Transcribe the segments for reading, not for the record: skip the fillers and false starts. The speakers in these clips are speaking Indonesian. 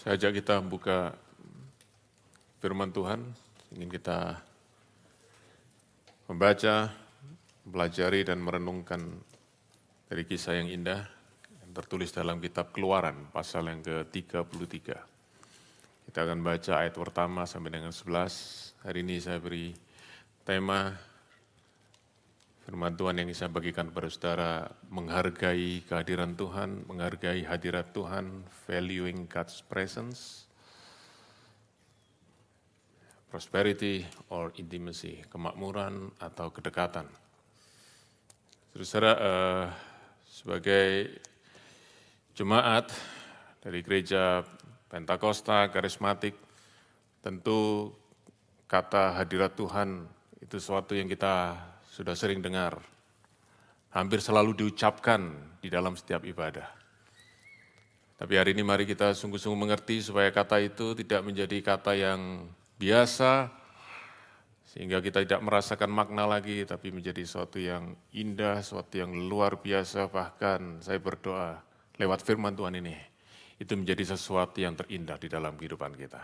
Saya ajak kita buka firman Tuhan, ingin kita membaca, mempelajari dan merenungkan dari kisah yang indah yang tertulis dalam kitab Keluaran pasal yang ke-33. Kita akan baca ayat pertama sampai dengan 11. Hari ini saya beri tema firman Tuhan yang saya bagikan kepada saudara, menghargai kehadiran Tuhan, menghargai hadirat Tuhan, valuing God's presence, prosperity or intimacy, kemakmuran atau kedekatan. Saudara, sebagai jemaat dari gereja Pentakosta, Karismatik, tentu kata hadirat Tuhan itu sesuatu yang kita sudah sering dengar, hampir selalu diucapkan di dalam setiap ibadah. Tapi hari ini mari kita sungguh-sungguh mengerti supaya kata itu tidak menjadi kata yang biasa, sehingga kita tidak merasakan makna lagi, tapi menjadi sesuatu yang indah, sesuatu yang luar biasa, bahkan saya berdoa lewat firman Tuhan ini, itu menjadi sesuatu yang terindah di dalam kehidupan kita.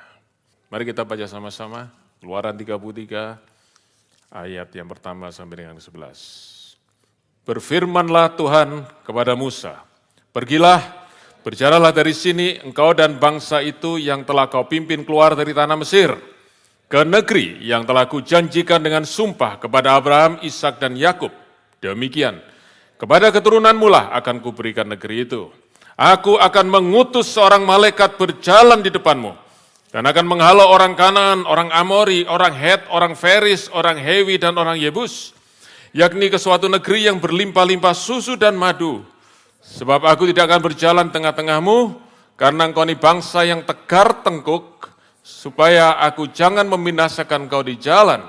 Mari kita baca sama-sama, Keluaran 33, ayat yang pertama sampai dengan 11. Berfirmanlah Tuhan kepada Musa, pergilah, berjalanlah dari sini engkau dan bangsa itu yang telah kau pimpin keluar dari tanah Mesir, ke negeri yang telah kujanjikan dengan sumpah kepada Abraham, Ishak dan Yakub. Demikian, kepada keturunanmu lah akan kuberikan negeri itu. Aku akan mengutus seorang malaikat berjalan di depanmu, dan akan menghalau orang Kanaan, orang Amori, orang Het, orang Feris, orang Hewi, dan orang Yebus, yakni ke suatu negeri yang berlimpah-limpah susu dan madu. Sebab aku tidak akan berjalan tengah-tengahmu, karena engkau ini bangsa yang tegar tengkuk, supaya aku jangan membinasakan engkau di jalan.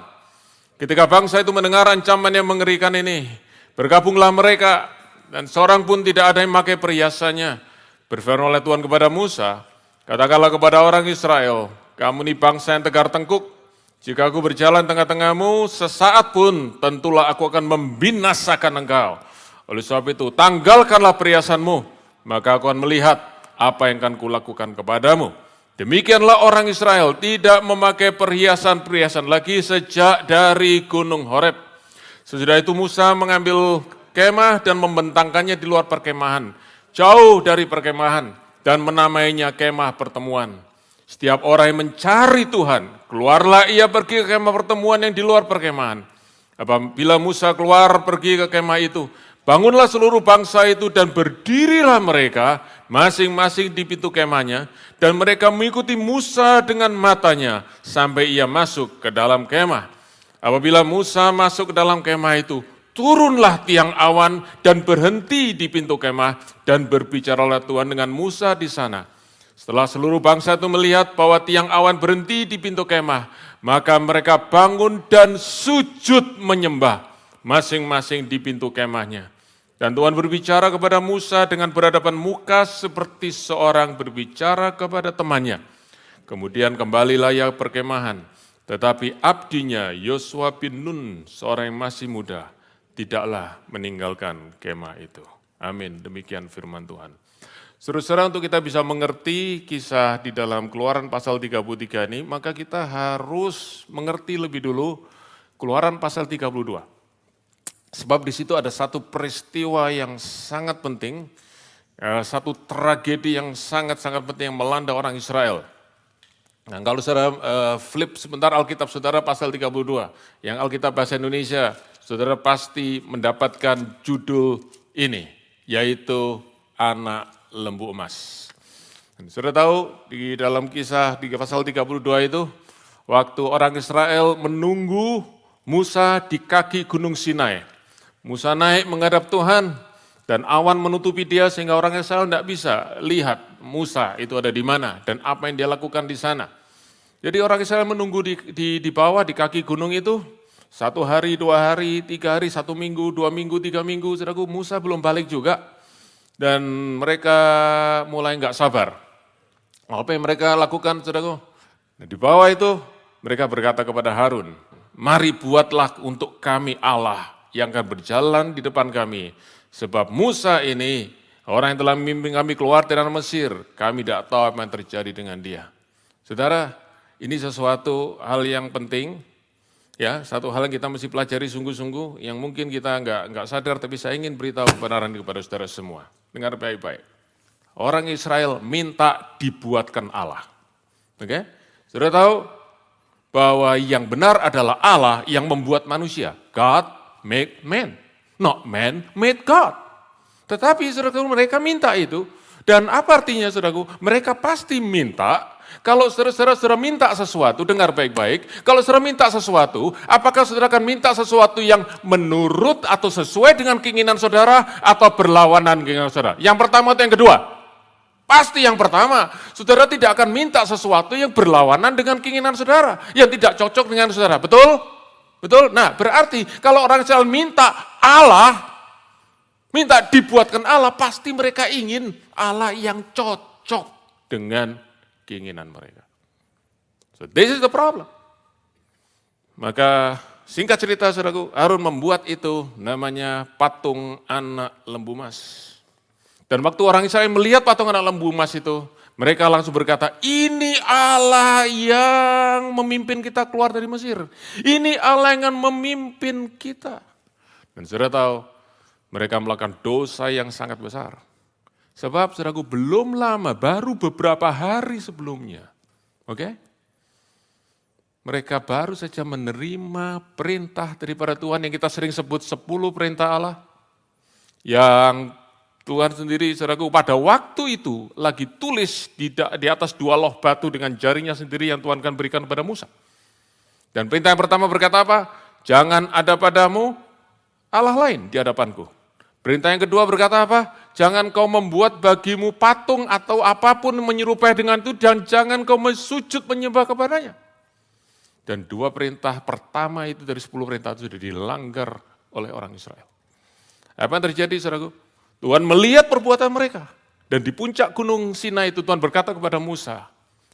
Ketika bangsa itu mendengar ancaman yang mengerikan ini, bergabunglah mereka, dan seorang pun tidak ada yang memakai perhiasannya. Berfirman oleh Tuhan kepada Musa, katakanlah kepada orang Israel, kamu ini bangsa yang tegar tengkuk, jika aku berjalan tengah-tengahmu, sesaat pun tentulah aku akan membinasakan engkau. Oleh sebab itu, tanggalkanlah perhiasanmu, maka aku akan melihat apa yang akan kulakukan kepadamu. Demikianlah orang Israel tidak memakai perhiasan-perhiasan lagi sejak dari Gunung Horeb. Sesudah itu Musa mengambil kemah dan membentangkannya di luar perkemahan, jauh dari perkemahan, dan menamainya kemah pertemuan. Setiap orang yang mencari Tuhan, keluarlah ia pergi ke kemah pertemuan yang di luar perkemahan. Apabila Musa keluar pergi ke kemah itu, bangunlah seluruh bangsa itu dan berdirilah mereka masing-masing di pintu kemahnya, dan mereka mengikuti Musa dengan matanya sampai ia masuk ke dalam kemah. Apabila Musa masuk ke dalam kemah itu, turunlah tiang awan dan berhenti di pintu kemah, dan berbicaralah Tuhan dengan Musa di sana. Setelah seluruh bangsa itu melihat bahwa tiang awan berhenti di pintu kemah, maka mereka bangun dan sujud menyembah masing-masing di pintu kemahnya. Dan Tuhan berbicara kepada Musa dengan berhadapan muka seperti seorang berbicara kepada temannya. Kemudian kembalilah ia perkemahan, tetapi abdinya Yosua bin Nun, seorang yang masih muda, tidaklah meninggalkan kemah itu. Amin, demikian firman Tuhan. Saudara-saudara, untuk kita bisa mengerti kisah di dalam Keluaran pasal 33 ini, maka kita harus mengerti lebih dulu Keluaran pasal 32. Sebab di situ ada satu peristiwa yang sangat penting, satu tragedi yang sangat-sangat penting yang melanda orang Israel. Nah, kalau saudara flip sebentar Alkitab saudara pasal 32, yang Alkitab bahasa Indonesia, saudara pasti mendapatkan judul ini, yaitu Anak Lembu Emas. Saudara tahu di dalam kisah di pasal 32 itu, waktu orang Israel menunggu Musa di kaki Gunung Sinai. Musa naik menghadap Tuhan dan awan menutupi dia sehingga orang Israel tidak bisa lihat Musa itu ada di mana dan apa yang dia lakukan di sana. Jadi orang Israel menunggu di bawah di kaki gunung itu 1 hari, 2 hari, 3 hari, 1 minggu, 2 minggu, 3 minggu. Saudaraku, Musa belum balik juga dan mereka mulai nggak sabar. Apa yang mereka lakukan, saudaraku? Nah, di bawah itu mereka berkata kepada Harun, mari buatlah untuk kami Allah yang akan berjalan di depan kami. Sebab Musa ini Orang yang telah memimpin kami keluar dari tanah Mesir, kami tidak tahu apa yang terjadi dengan dia. Saudara, ini sesuatu hal yang penting, ya, satu hal yang kita mesti pelajari sungguh-sungguh, yang mungkin kita nggak sadar, tapi saya ingin beritahu kebenaran ini kepada saudara semua. Dengar baik-baik. Orang Israel minta dibuatkan Allah. Oke? Saudara tahu bahwa yang benar adalah Allah yang membuat manusia. God make man, not man made God. Tetapi saudaraku mereka minta itu, dan apa artinya saudaraku? Mereka pasti minta, kalau saudara minta sesuatu, dengar baik-baik, kalau saudara minta sesuatu, apakah saudara akan minta sesuatu yang menurut atau sesuai dengan keinginan saudara, atau berlawanan keinginan saudara? Yang pertama atau yang kedua? Pasti yang pertama, saudara tidak akan minta sesuatu yang berlawanan dengan keinginan saudara, yang tidak cocok dengan saudara, betul? Betul? Nah berarti kalau orang Israel minta Allah, minta dibuatkan Allah, pasti mereka ingin Allah yang cocok dengan keinginan mereka. So this is the problem. Maka singkat cerita saudaraku, Harun membuat itu namanya patung anak lembu emas. Dan waktu orang Israel melihat patung anak lembu emas itu, mereka langsung berkata, ini Allah yang memimpin kita keluar dari Mesir. Ini Allah yang akan memimpin kita. Dan saudara tahu, mereka melakukan dosa yang sangat besar. Sebab saudaraku belum lama, baru beberapa hari sebelumnya. Oke? Mereka baru saja menerima perintah daripada Tuhan yang kita sering sebut 10 perintah Allah. Yang Tuhan sendiri saudaraku pada waktu itu lagi tulis di atas 2 loh batu dengan jarinya sendiri yang Tuhan akan berikan kepada Musa. Dan perintah yang pertama berkata apa? Jangan ada padamu Allah lain di hadapanku. Perintah yang kedua berkata apa? Jangan kau membuat bagimu patung atau apapun menyerupai dengan itu dan jangan kau sujud menyembah kepadanya. Dan 2 perintah pertama itu dari 10 perintah itu sudah dilanggar oleh orang Israel. Apa yang terjadi saudaraku? Tuhan melihat perbuatan mereka. Dan di puncak gunung Sinai itu Tuhan berkata kepada Musa,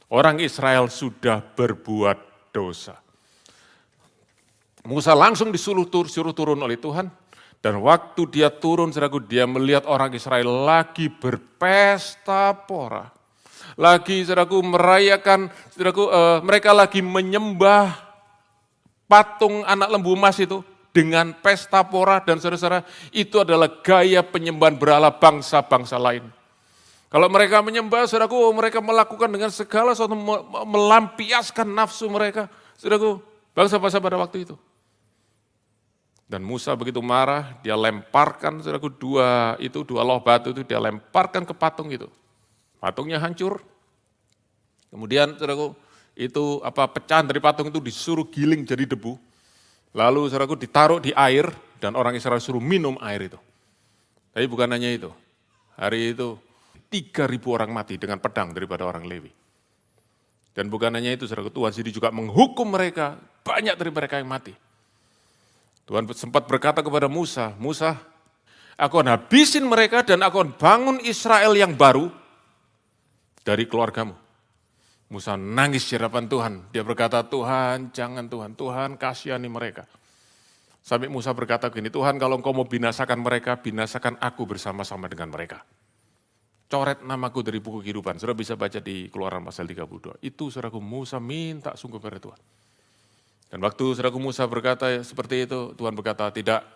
orang Israel sudah berbuat dosa. Musa langsung disuruh turun oleh Tuhan. Dan waktu dia turun, saudaraku, dia melihat orang Israel lagi berpesta pora. Lagi, saudaraku, merayakan, saudaraku, mereka lagi menyembah patung anak lembu emas itu dengan pesta pora. Dan saudara-saudara, itu adalah gaya penyembahan berhala bangsa-bangsa lain. Kalau mereka menyembah, saudaraku, mereka melakukan dengan segala sesuatu, melampiaskan nafsu mereka. Saudaraku, bangsa-bangsa pada waktu itu. Dan Musa begitu marah, dia lemparkan saudaraku 2 loh batu itu, dia lemparkan ke patung itu. Patungnya hancur. Kemudian saudaraku, itu pecahan dari patung itu disuruh giling jadi debu. Lalu saudaraku ditaruh di air dan orang Israel suruh minum air itu. Tapi bukan hanya itu. Hari itu 3.000 orang mati dengan pedang daripada orang Lewi. Dan bukan hanya itu saudaraku, Tuhan sendiri juga menghukum mereka, banyak dari mereka yang mati. Tuhan sempat berkata kepada Musa, Musa, aku akan habisin mereka dan aku akan bangun Israel yang baru dari keluargamu. Musa nangis di hadapan Tuhan. Dia berkata, Tuhan, jangan Tuhan, Tuhan kasihani mereka. Sampai Musa berkata gini, Tuhan kalau engkau mau binasakan mereka, binasakan aku bersama-sama dengan mereka. Coret namaku dari buku kehidupan. Saudara bisa baca di Keluaran pasal 32. Itu saudaraku Musa minta sungguh pada Tuhan. Dan waktu saudaraku Musa berkata seperti itu, Tuhan berkata, tidak,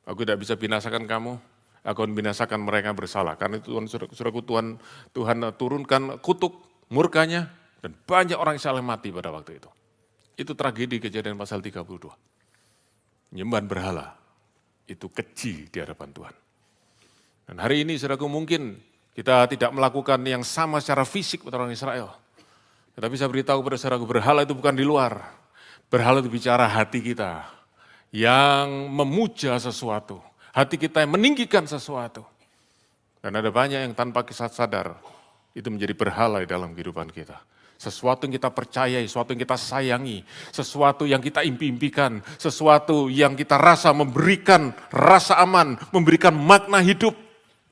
aku tidak bisa binasakan kamu, aku akan binasakan mereka yang bersalah. Karena itu saudaraku Tuhan turunkan kutuk murkanya, dan banyak orang Israel mati pada waktu itu. Itu tragedi Kejadian pasal 32. Penyembahan berhala, itu keji di hadapan Tuhan. Dan hari ini saudaraku mungkin kita tidak melakukan yang sama secara fisik pada orang Israel. Tetapi saya beritahu kepada saudaraku, berhala itu bukan di luar. Berhala itu bicara hati kita yang memuja sesuatu. Hati kita yang meninggikan sesuatu. Dan ada banyak yang tanpa kita sadar, itu menjadi berhala di dalam kehidupan kita. Sesuatu yang kita percayai, sesuatu yang kita sayangi, sesuatu yang kita impi-impikan, sesuatu yang kita rasa memberikan rasa aman, memberikan makna hidup.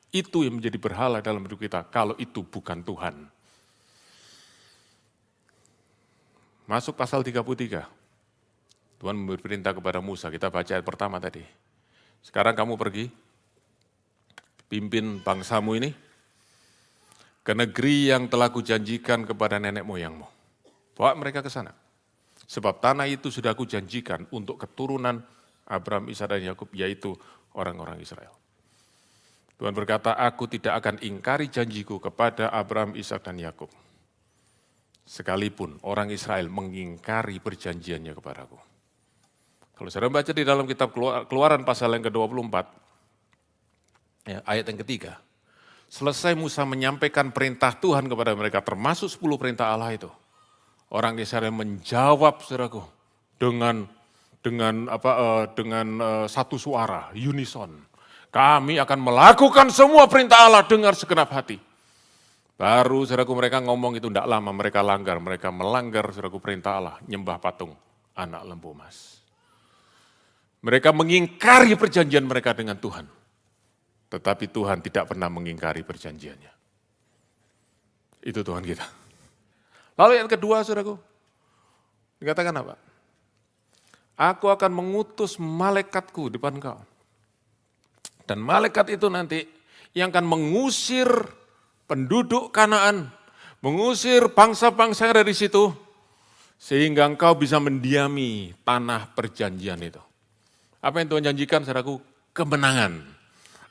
Itu yang menjadi berhala dalam hidup kita, kalau itu bukan Tuhan. Masuk pasal 33. Tuhan memberi perintah kepada Musa, kita baca ayat pertama tadi. Sekarang kamu pergi, pimpin bangsamu ini ke negeri yang telah kujanjikan kepada nenek moyangmu. Bawa mereka ke sana. Sebab tanah itu sudah kujanjikan untuk keturunan Abraham, Ishak dan Yakub, yaitu orang-orang Israel. Tuhan berkata, aku tidak akan ingkari janjiku kepada Abraham, Ishak dan Yakub. Sekalipun orang Israel mengingkari perjanjiannya kepadaku. Kalau saudara baca di dalam kitab Keluaran pasal yang ke-24, ya, ayat yang ketiga. Selesai Musa menyampaikan perintah Tuhan kepada mereka, termasuk 10 perintah Allah itu. Orang Israel menjawab, saudaraku, dengan satu suara, unison. Kami akan melakukan semua perintah Allah dengan segenap hati. Baru saudaraku mereka ngomong itu tidak lama, mereka melanggar saudaraku perintah Allah, nyembah patung anak lembu emas. Mereka mengingkari perjanjian mereka dengan Tuhan. Tetapi Tuhan tidak pernah mengingkari perjanjiannya. Itu Tuhan kita. Lalu yang kedua, saudaraku, dikatakan apa? Aku akan mengutus malaikatku di depan kau. Dan malaikat itu nanti yang akan mengusir penduduk Kanaan, mengusir bangsa-bangsa yang ada di situ, sehingga engkau bisa mendiami tanah perjanjian itu. Apa yang Tuhan janjikan, saudaraku? Kemenangan.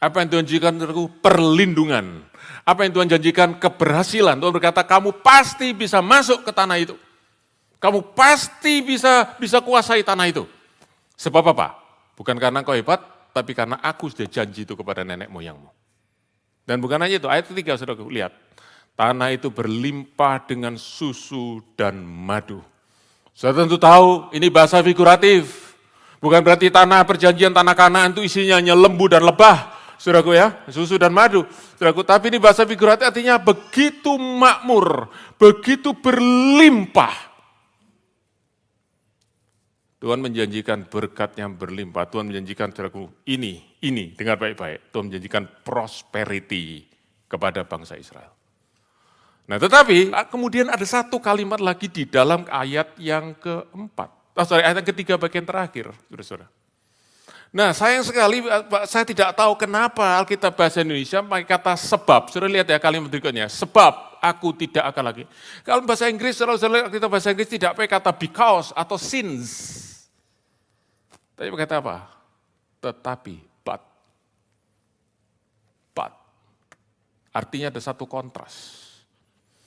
Apa yang Tuhan janjikan, saudaraku? Perlindungan. Apa yang Tuhan janjikan? Keberhasilan. Tuhan berkata, kamu pasti bisa masuk ke tanah itu. Kamu pasti bisa kuasai tanah itu. Sebab apa? Bukan karena kau hebat, tapi karena aku sudah janji itu kepada nenek moyangmu. Dan bukan hanya itu, ayat ketiga, saudaraku, lihat. Tanah itu berlimpah dengan susu dan madu. Saya tentu tahu, ini bahasa figuratif. Bukan berarti tanah perjanjian, tanah Kanaan itu isinya hanya lembu dan lebah. Saudaraku ya, susu dan madu. Saudaraku, tapi ini bahasa figuratif artinya begitu makmur, begitu berlimpah. Tuhan menjanjikan berkat yang berlimpah. Tuhan menjanjikan, saudaraku, ini, dengar baik-baik. Tuhan menjanjikan prosperity kepada bangsa Israel. Nah tetapi kemudian ada satu kalimat lagi di dalam ayat yang keempat. Ayat yang ketiga bagian terakhir, saudara-saudara. Nah sayang sekali saya tidak tahu kenapa Alkitab bahasa Indonesia pakai kata sebab. Saudara lihat ya kalimat berikutnya, sebab aku tidak akan lagi. Kalau bahasa Inggris, saudara Alkitab bahasa Inggris tidak pakai kata because atau since. Tapi pakai kata apa? Tetapi, but. Artinya ada satu kontras.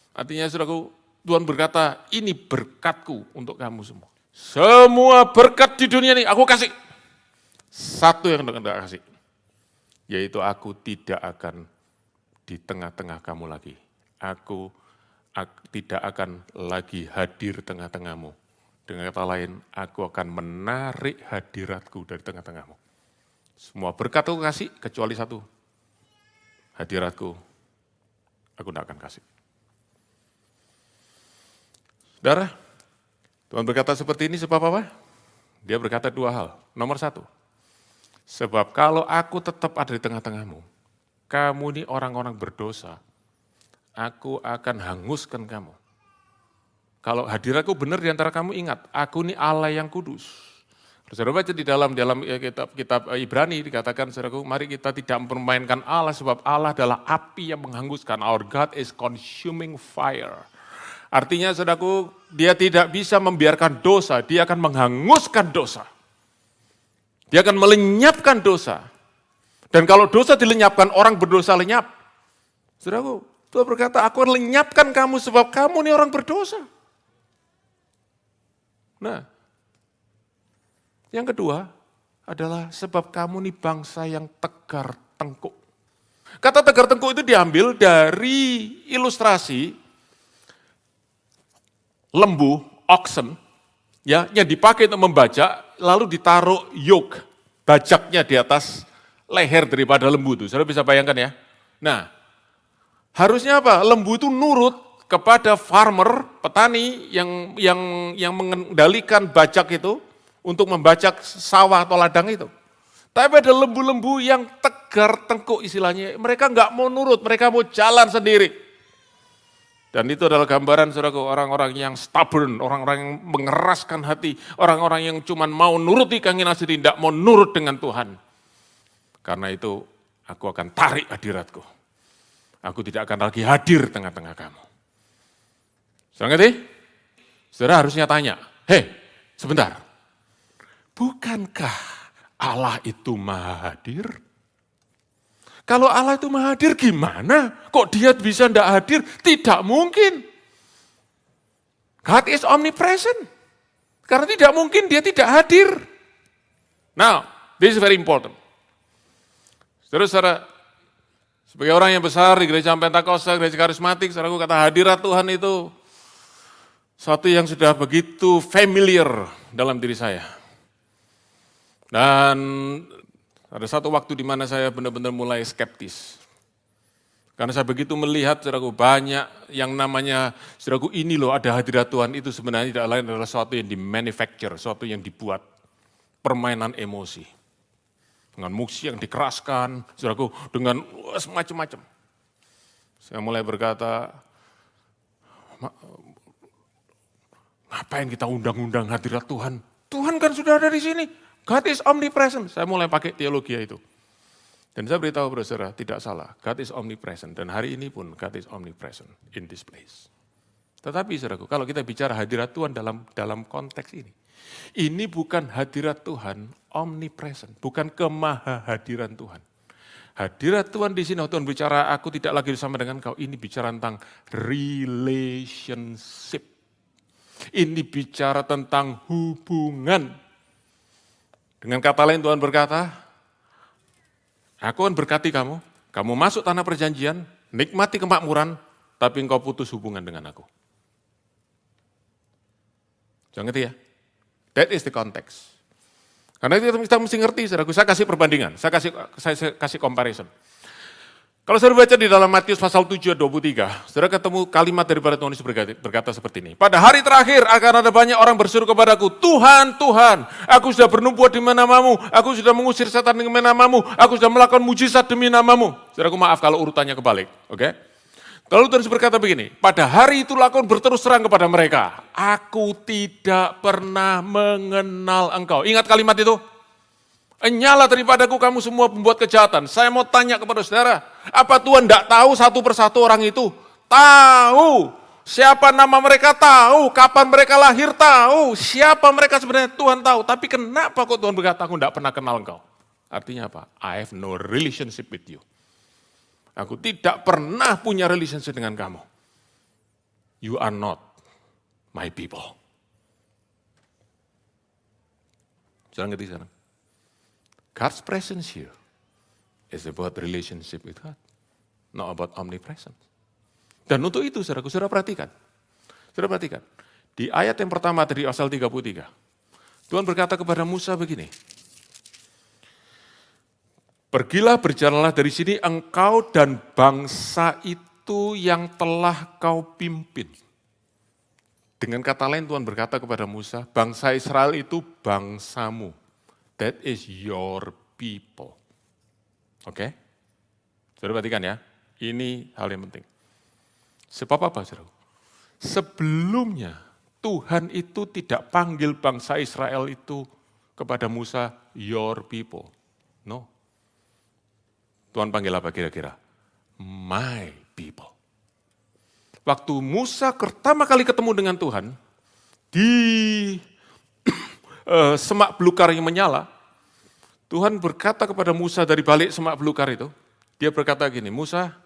Artinya saudaraku, Tuhan berkata, ini berkatku untuk kamu semua. Semua berkat di dunia ini aku kasih. Satu yang tidak kasih, yaitu aku tidak akan di tengah-tengah kamu lagi. Aku tidak akan lagi hadir tengah-tengahmu. Dengan kata lain, aku akan menarik hadiratku dari tengah-tengahmu. Semua berkat aku kasih, kecuali satu. Hadiratku, aku tidak akan kasih. Saudara, Tuhan berkata seperti ini sebab apa? Dia berkata dua hal. Nomor satu, sebab kalau aku tetap ada di tengah-tengahmu, kamu ini orang-orang berdosa, aku akan hanguskan kamu. Kalau hadiratku benar di antara kamu, ingat, aku ini Allah yang kudus. Saudara baca di dalam kitab Ibrani dikatakan, saudaraku, mari kita tidak mempermainkan Allah sebab Allah adalah api yang menghanguskan. Our God is consuming fire. Artinya saudaraku, dia tidak bisa membiarkan dosa, dia akan menghanguskan dosa. Dia akan melenyapkan dosa. Dan kalau dosa dilenyapkan, orang berdosa lenyap. Saudaraku, Tuhan berkata, aku akan lenyapkan kamu sebab kamu ini orang berdosa. Nah, yang kedua adalah sebab kamu ini bangsa yang tegar tengkuk. Kata tegar tengkuk itu diambil dari ilustrasi lembu, oxen, ya, yang dipakai untuk membajak, lalu ditaruh yoke, bajaknya di atas leher daripada lembu itu. Saudara bisa bayangkan ya. Nah, harusnya apa? Lembu itu nurut kepada farmer, petani yang mengendalikan bajak itu untuk membajak sawah atau ladang itu. Tapi ada lembu-lembu yang tegar tengkuk istilahnya, mereka nggak mau nurut, mereka mau jalan sendiri. Dan itu adalah gambaran saudaraku, orang-orang yang stubborn, orang-orang yang mengeraskan hati, orang-orang yang cuma mau nuruti keinginan sendiri, tidak mau nurut dengan Tuhan. Karena itu aku akan tarik hadiratku. Aku tidak akan lagi hadir tengah-tengah kamu. Saudara ngerti? Saudara harusnya tanya, sebentar, bukankah Allah itu maha hadir? Kalau Allah itu maha hadir gimana? Kok dia bisa tidak hadir? Tidak mungkin. God is omnipresent. Karena tidak mungkin dia tidak hadir. Now, this is very important. Saudara, sebagai orang yang besar di gereja Pentakosta, gereja karismatik, saudaraku, kata hadirat Tuhan itu suatu yang sudah begitu familiar dalam diri saya. Dan ada satu waktu di mana saya benar-benar mulai skeptis. Karena saya begitu melihat, saudaraku, banyak yang namanya, saudaraku, ini loh ada hadirat Tuhan itu sebenarnya tidak lain adalah sesuatu yang di-manufacture, sesuatu yang dibuat, permainan emosi. Dengan musik yang dikeraskan, saudaraku, dengan semacam-macam. Saya mulai berkata, ngapain kita undang-undang hadirat Tuhan? Tuhan kan sudah ada di sini. God is omnipresent. Saya mulai pakai teologi itu. Dan saya beritahu saudara, tidak salah. God is omnipresent. Dan hari ini pun God is omnipresent in this place. Tetapi saudaraku, kalau kita bicara hadirat Tuhan dalam konteks ini bukan hadirat Tuhan omnipresent, bukan kemahahadiran Tuhan. Hadirat Tuhan di sini, Tuhan bicara, aku tidak lagi bersama dengan kau. Ini bicara tentang relationship. Ini bicara tentang hubungan. Dengan kata lain Tuhan berkata, aku akan berkati kamu, kamu masuk tanah perjanjian, nikmati kemakmuran, tapi engkau putus hubungan dengan aku. Jangan ngerti ya? That is the context. Karena itu kita mesti ngerti, saudaraku. Saya kasih perbandingan, saya kasih comparison. Kalau saudara baca di dalam Matius pasal 7 ayat 23, saudara ketemu kalimat daripada Tuhan Yesus berkata seperti ini. Pada hari terakhir akan ada banyak orang berseru kepadaku, Tuhan, Tuhan, aku sudah bernubuat demi namamu, aku sudah mengusir setan demi namamu, aku sudah melakukan mujizat demi namamu. Saudaraku, maaf kalau urutannya kebalik, oke? Lalu Tuhan Yesus berkata begini, pada hari itu aku berterus terang kepada mereka, aku tidak pernah mengenal engkau. Ingat kalimat itu? Nyala daripadaku kamu semua pembuat kejahatan. Saya mau tanya kepada saudara, apa Tuhan tidak tahu satu persatu orang itu? Tahu. Siapa nama mereka tahu, kapan mereka lahir tahu, siapa mereka sebenarnya Tuhan tahu. Tapi kenapa kok Tuhan berkata, aku tidak pernah kenal engkau? Artinya apa? I have no relationship with you. Aku tidak pernah punya relationship dengan kamu. You are not my people. Jangan ngerti sekarang. God's presence here is about relationship with God, not about omnipresence. Dan untuk itu, saudara perhatikan. Saudara perhatikan, di ayat yang pertama dari pasal 33, Tuhan berkata kepada Musa begini, pergilah berjalanlah dari sini engkau dan bangsa itu yang telah kau pimpin. Dengan kata lain Tuhan berkata kepada Musa, bangsa Israel itu bangsamu. That is your people. Oke? Saudara perhatikan ya, ini hal yang penting. Sebab apa, saudara? Sebelumnya Tuhan itu tidak panggil bangsa Israel itu kepada Musa, your people. No. Tuhan panggil apa kira-kira? My people. Waktu Musa pertama kali ketemu dengan Tuhan, di semak belukar yang menyala, Tuhan berkata kepada Musa dari balik semak belukar itu, dia berkata gini, Musa,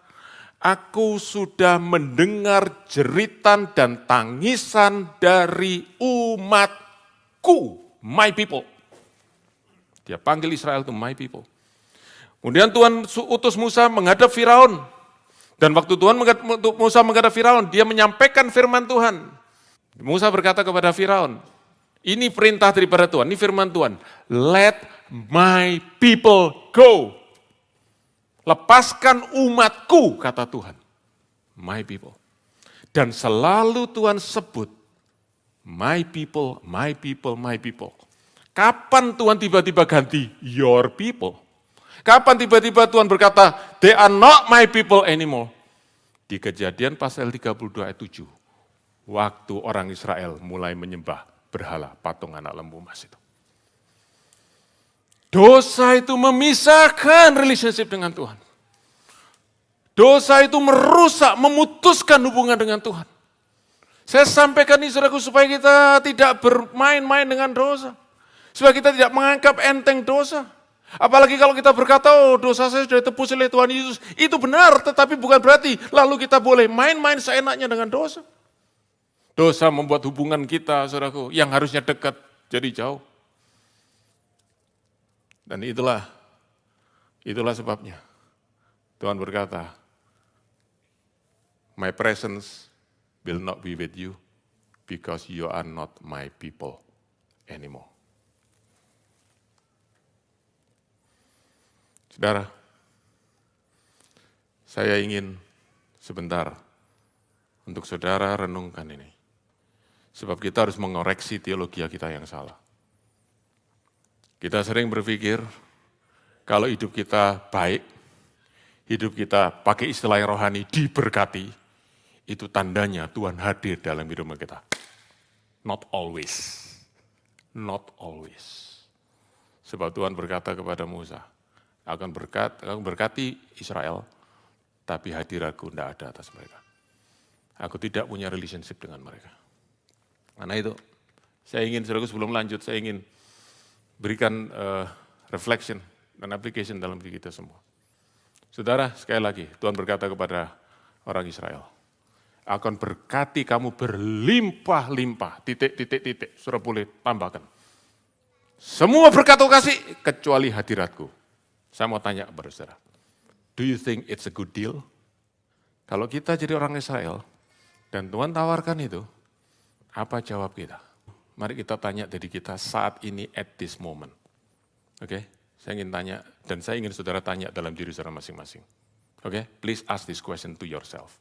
aku sudah mendengar jeritan dan tangisan dari umatku, my people. Dia panggil Israel itu my people. Kemudian Tuhan utus Musa menghadap Firaun. Dan waktu Musa menghadap Firaun, dia menyampaikan firman Tuhan. Musa berkata kepada Firaun, ini perintah daripada Tuhan, ini firman Tuhan. Let my people go. Lepaskan umatku, kata Tuhan. My people. Dan selalu Tuhan sebut, my people, my people, my people. Kapan Tuhan tiba-tiba ganti your people? Kapan tiba-tiba Tuhan berkata, they are not my people anymore? Di Kejadian pasal 32 ayat 7. Waktu orang Israel mulai menyembah berhala, patung anak lembu emas itu. Dosa itu memisahkan relationship dengan Tuhan. Dosa itu merusak, memutuskan hubungan dengan Tuhan. Saya sampaikan ini saudaraku supaya kita tidak bermain-main dengan dosa. Supaya kita tidak menganggap enteng dosa. Apalagi kalau kita berkata, oh dosa saya sudah ditebus oleh Tuhan Yesus. Itu benar, tetapi bukan berarti lalu kita boleh main-main seenaknya dengan dosa. Dosa membuat hubungan kita, saudaraku, yang harusnya dekat jadi jauh. Dan itulah sebabnya Tuhan berkata, my presence will not be with you because you are not my people anymore. Saudara, saya ingin sebentar untuk saudara renungkan ini. Sebab kita harus mengoreksi teologi kita yang salah. Kita sering berpikir, kalau hidup kita baik, hidup kita pakai istilah yang rohani, diberkati, itu tandanya Tuhan hadir dalam hidup kita. Not always. Not always. Sebab Tuhan berkata kepada Musa, akan berkati Israel, tapi hadiratku tidak ada atas mereka. Aku tidak punya relationship dengan mereka. Karena itu, saya ingin, saudaraku sebelum lanjut, saya ingin berikan reflection dan application dalam diri kita semua. Saudara, sekali lagi, Tuhan berkata kepada orang Israel, akan berkati kamu berlimpah-limpah, titik, saudara boleh tambahkan. Semua berkat kasih, kecuali hadiratku. Saya mau tanya kepada saudara, do you think it's a good deal? Kalau kita jadi orang Israel, dan Tuhan tawarkan itu, apa jawab kita? Mari kita tanya diri kita saat ini at this moment. Oke, saya ingin tanya, dan saya ingin saudara tanya dalam diri saudara masing-masing. Oke, please ask this question to yourself.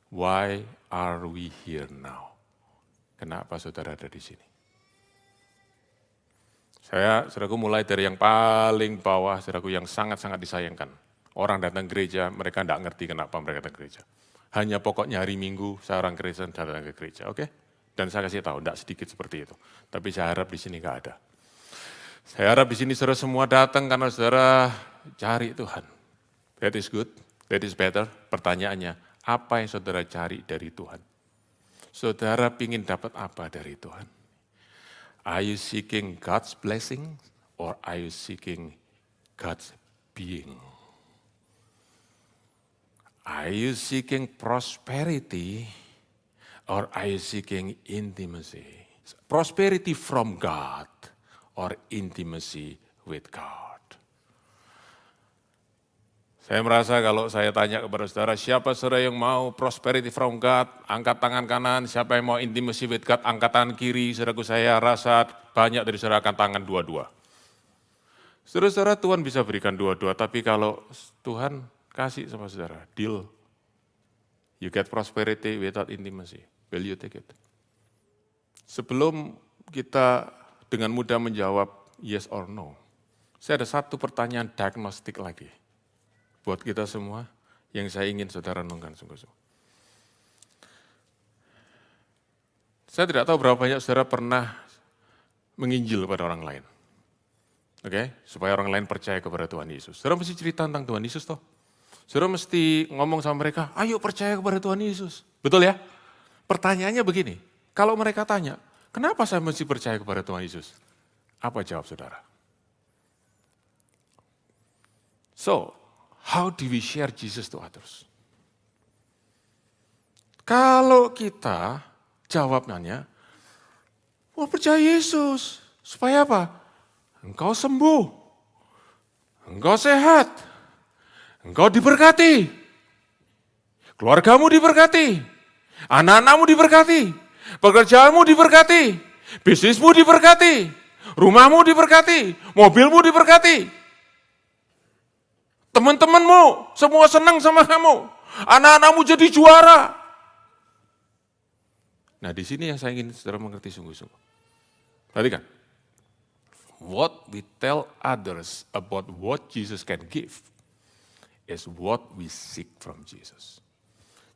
Why are we here now? Kenapa saudara ada di sini? Saudaraku mulai dari yang paling bawah, saudaraku yang sangat-sangat disayangkan. Orang datang gereja, mereka tidak ngerti kenapa mereka datang gereja. Hanya pokoknya hari Minggu, saya orang Kristen datang ke gereja, oke? Dan saya kasih tahu, tidak sedikit seperti itu. Tapi saya harap di sini nggak ada. Saya harap di sini saudara semua datang karena saudara cari Tuhan. That is good, that is better. Pertanyaannya, apa yang saudara cari dari Tuhan? Saudara ingin dapat apa dari Tuhan? Are you seeking God's blessing or are you seeking God's being? Are you seeking prosperity or are you seeking intimacy? Prosperity from God or intimacy with God? Saya merasa kalau saya tanya kepada saudara, siapa saudara yang mau prosperity from God, angkat tangan kanan, siapa yang mau intimacy with God, angkat tangan kiri, saudaraku saya rasa banyak dari saudara akan tangan dua-dua. Saudara-saudara Tuhan bisa berikan dua-dua, tapi kalau Tuhan kasih sama saudara, deal, you get prosperity without intimacy, will you take it? Sebelum kita dengan mudah menjawab yes or no, saya ada satu pertanyaan diagnostik lagi. Buat kita semua yang saya ingin saudara renungkan sungguh-sungguh. Saya tidak tahu berapa banyak saudara pernah menginjil pada orang lain. Oke, supaya orang lain percaya kepada Tuhan Yesus. Saudara mesti cerita tentang Tuhan Yesus toh. Saudara mesti ngomong sama mereka, ayo percaya kepada Tuhan Yesus. Betul ya? Pertanyaannya begini, kalau mereka tanya, kenapa saya mesti percaya kepada Tuhan Yesus? Apa jawab saudara? So, how do we share Jesus to others? Kalau kita jawabnya, percaya Yesus. Supaya apa? Engkau sembuh. Engkau sehat. Engkau diberkati. Keluargamu diberkati. Anak-anakmu diberkati. Pekerjaanmu diberkati. Bisnismu diberkati. Rumahmu diberkati. Mobilmu diberkati. Teman-temanmu semua senang sama kamu. Anak-anakmu jadi juara. Nah di sini yang saya ingin saudara mengerti sungguh-sungguh. Perhatikan. What we tell others about what Jesus can give is what we seek from Jesus.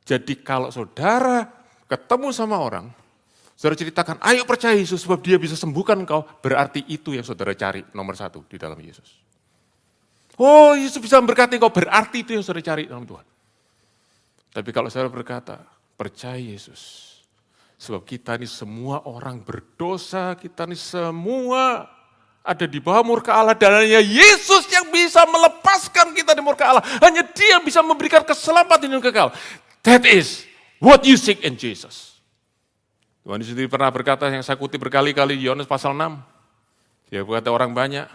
Jadi kalau saudara ketemu sama orang, saudara ceritakan, ayo percaya Yesus sebab dia bisa sembuhkan engkau, berarti itu yang saudara cari nomor satu di dalam Yesus. Oh, Yesus bisa memberkati engkau, berarti itu yang saudara cari dalam Tuhan. Tapi kalau saya berkata, percaya Yesus. Sebab kita ini semua orang berdosa, kita ini semua ada di bawah murka Allah. Dan hanya Yesus yang bisa melepaskan kita dari murka Allah. Hanya Dia yang bisa memberikan keselamatan yang kekal. That is what you seek in Jesus. Tuhan Yesus sendiri pernah berkata, yang saya kutip berkali-kali di Yohanes pasal 6. Dia berkata orang banyak.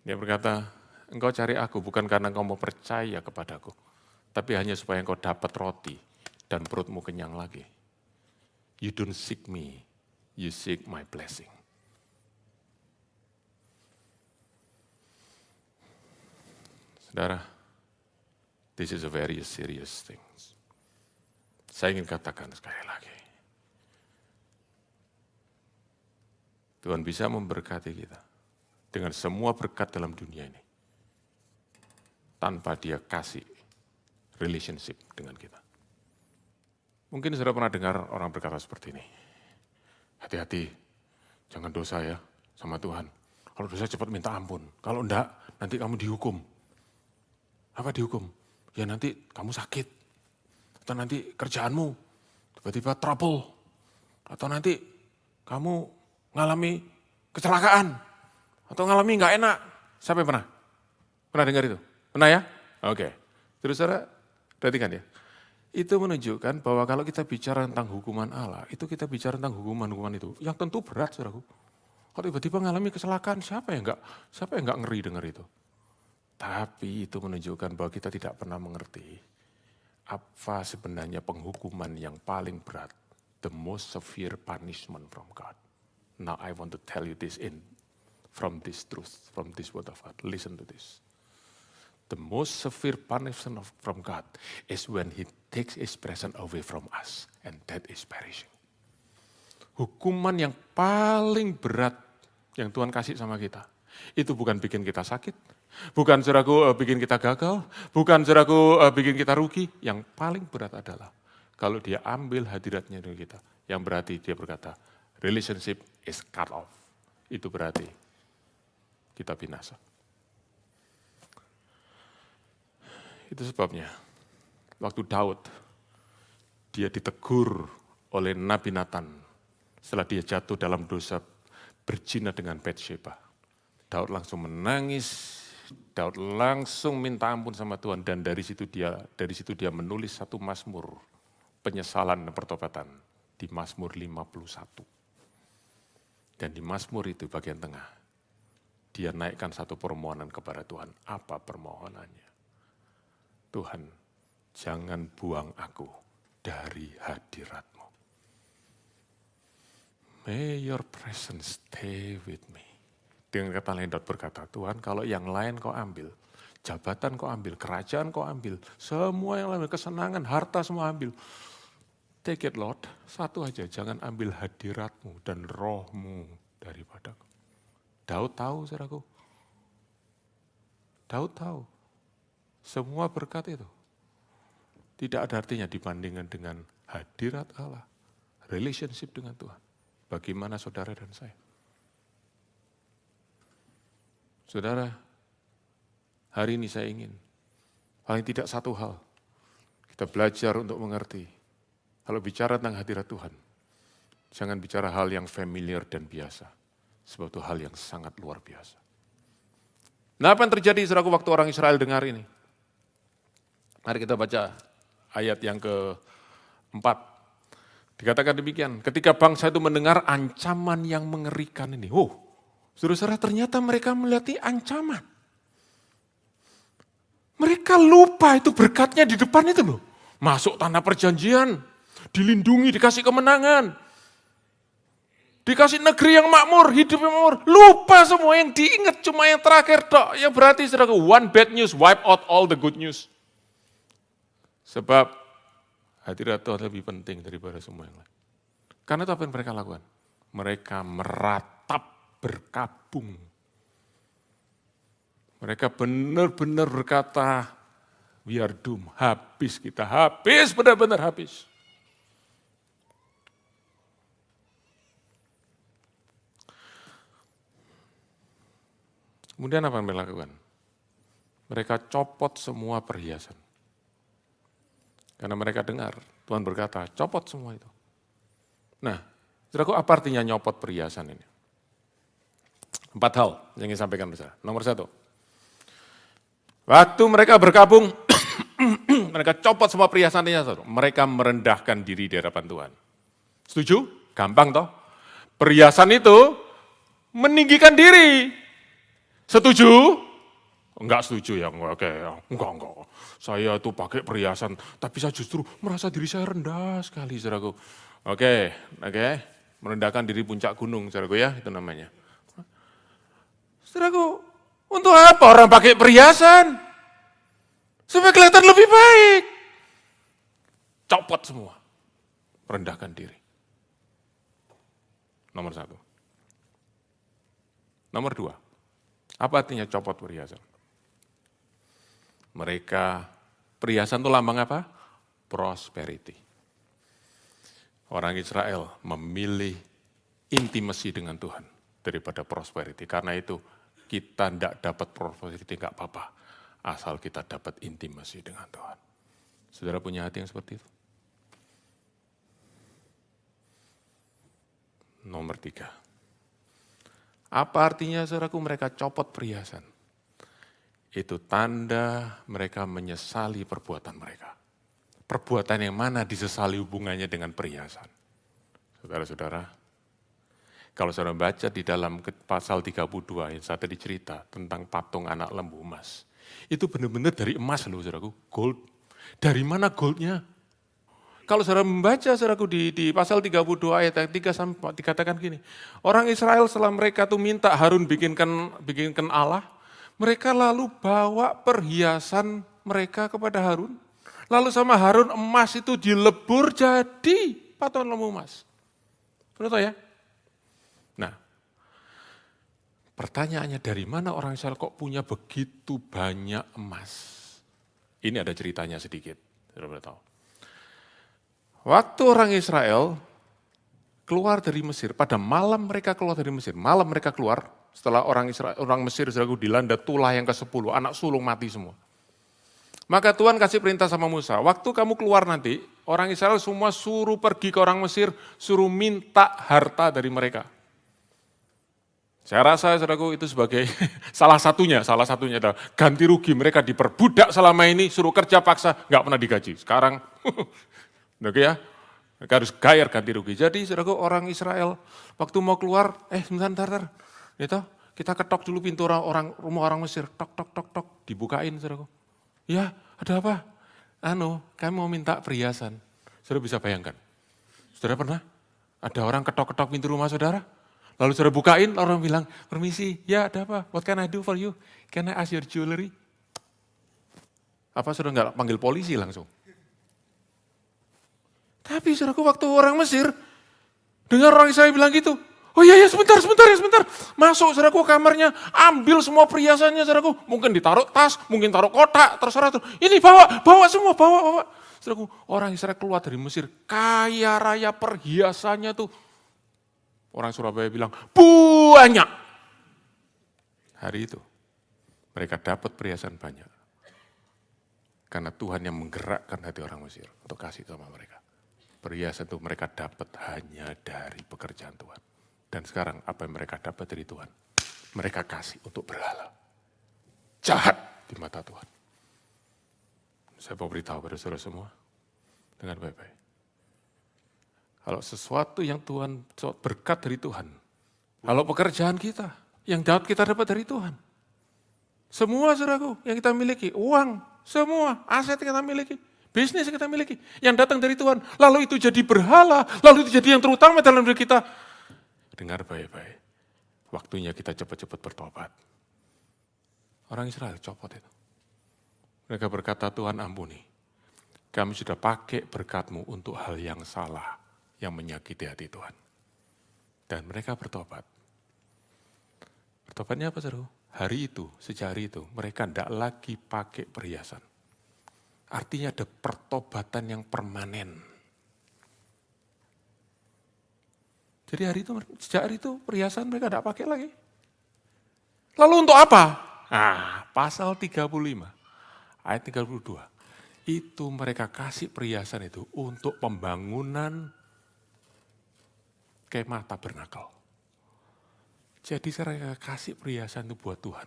Dia berkata, engkau cari aku bukan karena engkau mau percaya kepadaku. Tapi hanya supaya engkau dapat roti dan perutmu kenyang lagi. You don't seek me, you seek my blessing. Saudara, this is a very serious thing. Saya ingin katakan sekali lagi. Tuhan bisa memberkati kita dengan semua berkat dalam dunia ini. Tanpa Dia kasih relationship dengan kita. Mungkin saudara pernah dengar orang berkata seperti ini. Hati-hati, jangan dosa ya sama Tuhan. Kalau dosa cepat minta ampun. Kalau enggak, nanti kamu dihukum. Apa dihukum? Ya nanti kamu sakit. Atau nanti kerjaanmu tiba-tiba trouble. Atau nanti kamu ngalami kecelakaan. Atau ngalami nggak enak. Siapa yang pernah? Pernah dengar itu? Pernah ya? Oke. Terus saudara, perhatikan ya. Itu menunjukkan bahwa kalau kita bicara tentang hukuman Allah, itu kita bicara tentang hukuman-hukuman itu. Yang tentu berat, saudaraku. Kalau tiba-tiba mengalami kecelakaan, siapa yang enggak ngeri dengar itu? Tapi itu menunjukkan bahwa kita tidak pernah mengerti apa sebenarnya penghukuman yang paling berat. The most severe punishment from God. Now I want to tell you this from this truth, from this word of God. Listen to this. The most severe punishment from God is when He takes His presence away from us, and that is perishing. Hukuman yang paling berat yang Tuhan kasih sama kita, itu bukan bikin kita sakit, bukan saudaraku bikin kita gagal, bukan saudaraku bikin kita rugi. Yang paling berat adalah kalau Dia ambil hadiratnya dari kita, yang berarti Dia berkata, relationship is cut off. Itu berarti kita binasa. Itu sebabnya, waktu Daud, dia ditegur oleh Nabi Nathan setelah dia jatuh dalam dosa berzina dengan Batsheba. Daud langsung menangis, Daud langsung minta ampun sama Tuhan, dan dari situ dia menulis satu mazmur penyesalan dan pertobatan di Mazmur 51. Dan di mazmur itu bagian tengah, dia naikkan satu permohonan kepada Tuhan. Apa permohonannya? Tuhan, jangan buang aku dari hadirat-Mu. May your presence stay with me. Dengan kata lain, Daud berkata, Tuhan kalau yang lain kau ambil, jabatan kau ambil, kerajaan kau ambil, semua yang lain, kesenangan, harta semua ambil. Take it Lord, satu aja, jangan ambil hadirat-Mu dan roh-Mu daripadaku. Daud tahu, saudaraku. Daud tahu. Semua berkat itu tidak ada artinya dibandingkan dengan hadirat Allah, relationship dengan Tuhan. Bagaimana saudara dan saya? Saudara, hari ini saya ingin paling tidak satu hal, kita belajar untuk mengerti. Kalau bicara tentang hadirat Tuhan, jangan bicara hal yang familiar dan biasa, sebab itu hal yang sangat luar biasa. Nah, apa yang terjadi saudaraku waktu orang Israel dengar ini? Mari kita baca ayat yang ke-4. Dikatakan demikian, ketika bangsa itu mendengar ancaman yang mengerikan ini. Saudara-saudara, ternyata mereka melihat ancaman. Mereka lupa itu berkatnya di depan itu loh. Masuk tanah perjanjian, dilindungi, dikasih kemenangan. Dikasih negeri yang makmur, hidup yang makmur. Lupa semua, yang diingat cuma yang terakhir dok. Yang berarti saudara, one bad news wipe out all the good news. Sebab hadirat Tuhan lebih penting daripada semua yang lain. Karena itu apa yang mereka lakukan? Mereka meratap berkabung. Mereka benar-benar berkata, we are doomed, habis kita, habis, benar-benar habis. Kemudian apa yang mereka lakukan? Mereka copot semua perhiasan. Karena mereka dengar, Tuhan berkata, copot semua itu. Nah, saudaraku, apa artinya nyopot perhiasan ini? 4 hal yang ingin sampaikan saudara. Nomor 1, waktu mereka berkabung, mereka copot semua perhiasannya, saudara. Mereka merendahkan diri di hadapan Tuhan. Setuju? Gampang toh? Perhiasan itu meninggikan diri. Setuju? Enggak setuju ya, enggak. Saya itu pakai perhiasan, tapi saya justru merasa diri saya rendah sekali, saudaraku. Oke, merendahkan diri puncak gunung, saudaraku ya, itu namanya. Saudaraku, untuk apa orang pakai perhiasan? Supaya kelihatan lebih baik. Copot semua, merendahkan diri. Nomor 1. Nomor 2, apa artinya copot perhiasan? Perhiasan itu lambang apa? Prosperity. Orang Israel memilih intimasi dengan Tuhan daripada prosperity. Karena itu kita tidak dapat prosperity, enggak apa-apa. Asal kita dapat intimasi dengan Tuhan. Saudara punya hati yang seperti itu? Nomor 3. Apa artinya saudaraku mereka copot perhiasan? Itu tanda mereka menyesali perbuatan mereka. Perbuatan yang mana disesali hubungannya dengan perhiasan? Saudara-saudara, kalau saudara baca di dalam pasal 32 yang saya tadi cerita tentang patung anak lembu emas, itu benar-benar dari emas loh saudaraku, gold. Dari mana goldnya? Kalau saudara membaca saudaraku di pasal 32 ayat 3 sampai dikatakan gini, orang Israel setelah mereka tuh minta Harun bikinkan Allah, mereka lalu bawa perhiasan mereka kepada Harun. Lalu sama Harun emas itu dilebur jadi patung lembu emas. Sudah tahu ya? Nah, pertanyaannya dari mana orang Israel kok punya begitu banyak emas? Ini ada ceritanya sedikit, sudah boleh tahu. Waktu orang Israel keluar dari Mesir, pada malam mereka keluar dari Mesir, setelah orang Mesir dilanda tulah yang ke-10, anak sulung mati semua. Maka Tuhan kasih perintah sama Musa, waktu kamu keluar nanti, orang Israel semua suruh pergi ke orang Mesir, suruh minta harta dari mereka. Saya rasa saudaraku itu sebagai salah satunya adalah ganti rugi, mereka diperbudak selama ini, suruh kerja paksa, nggak pernah digaji. Sekarang, oke ya, mereka harus bayar ganti rugi. Jadi saudaraku orang Israel waktu mau keluar, sebentar, gitu, kita ketok dulu pintu rumah orang Mesir, tok, dibukain saudaraku. Ya, ada apa? Kami mau minta perhiasan. Saudara bisa bayangkan. Saudara pernah? Ada orang ketok-ketok pintu rumah saudara? Lalu saudara bukain, orang bilang, permisi, ya ada apa? What can I do for you? Can I ask your jewelry? Apa saudara nggak panggil polisi langsung? Tapi saudaraku waktu orang Mesir, dengar orang Israel bilang gitu, oh iya sebentar. Masuk saudaraku kamarnya, ambil semua perhiasannya saudaraku. Mungkin ditaruh tas, mungkin taruh kotak, terserah. Ini bawa semua, bawa. Saudaraku, orang Israel keluar dari Mesir, kaya raya perhiasannya tuh. Orang Surabaya bilang, banyak. Hari itu, mereka dapat perhiasan banyak. Karena Tuhan yang menggerakkan hati orang Mesir untuk kasih sama mereka. Perhiasan itu mereka dapat hanya dari pekerjaan Tuhan. Dan sekarang apa yang mereka dapat dari Tuhan? Mereka kasih untuk berhala. Jahat di mata Tuhan. Saya mau beritahu pada saudara semua dengan baik-baik. Kalau sesuatu yang Tuhan, berkat dari Tuhan. Kalau pekerjaan kita, yang kita dapat dari Tuhan. Semua saudaraku yang kita miliki, uang, semua aset yang kita miliki. Bisnis yang kita miliki, yang datang dari Tuhan. Lalu itu jadi berhala, lalu itu jadi yang terutama dalam diri kita. Dengar baik-baik, waktunya kita cepat-cepat bertobat. Orang Israel copot itu. Mereka berkata, Tuhan ampuni, kami sudah pakai berkat-Mu untuk hal yang salah, yang menyakiti hati Tuhan. Dan mereka bertobat. Bertobatnya apa saudara? Hari itu, sejak hari itu, mereka tidak lagi pakai perhiasan. Artinya ada pertobatan yang permanen. Jadi sejak hari itu perhiasan mereka tidak pakai lagi. Lalu untuk apa? Pasal 35, ayat 32. Itu mereka kasih perhiasan itu untuk pembangunan kemah tabernakel. Jadi mereka kasih perhiasan itu buat Tuhan.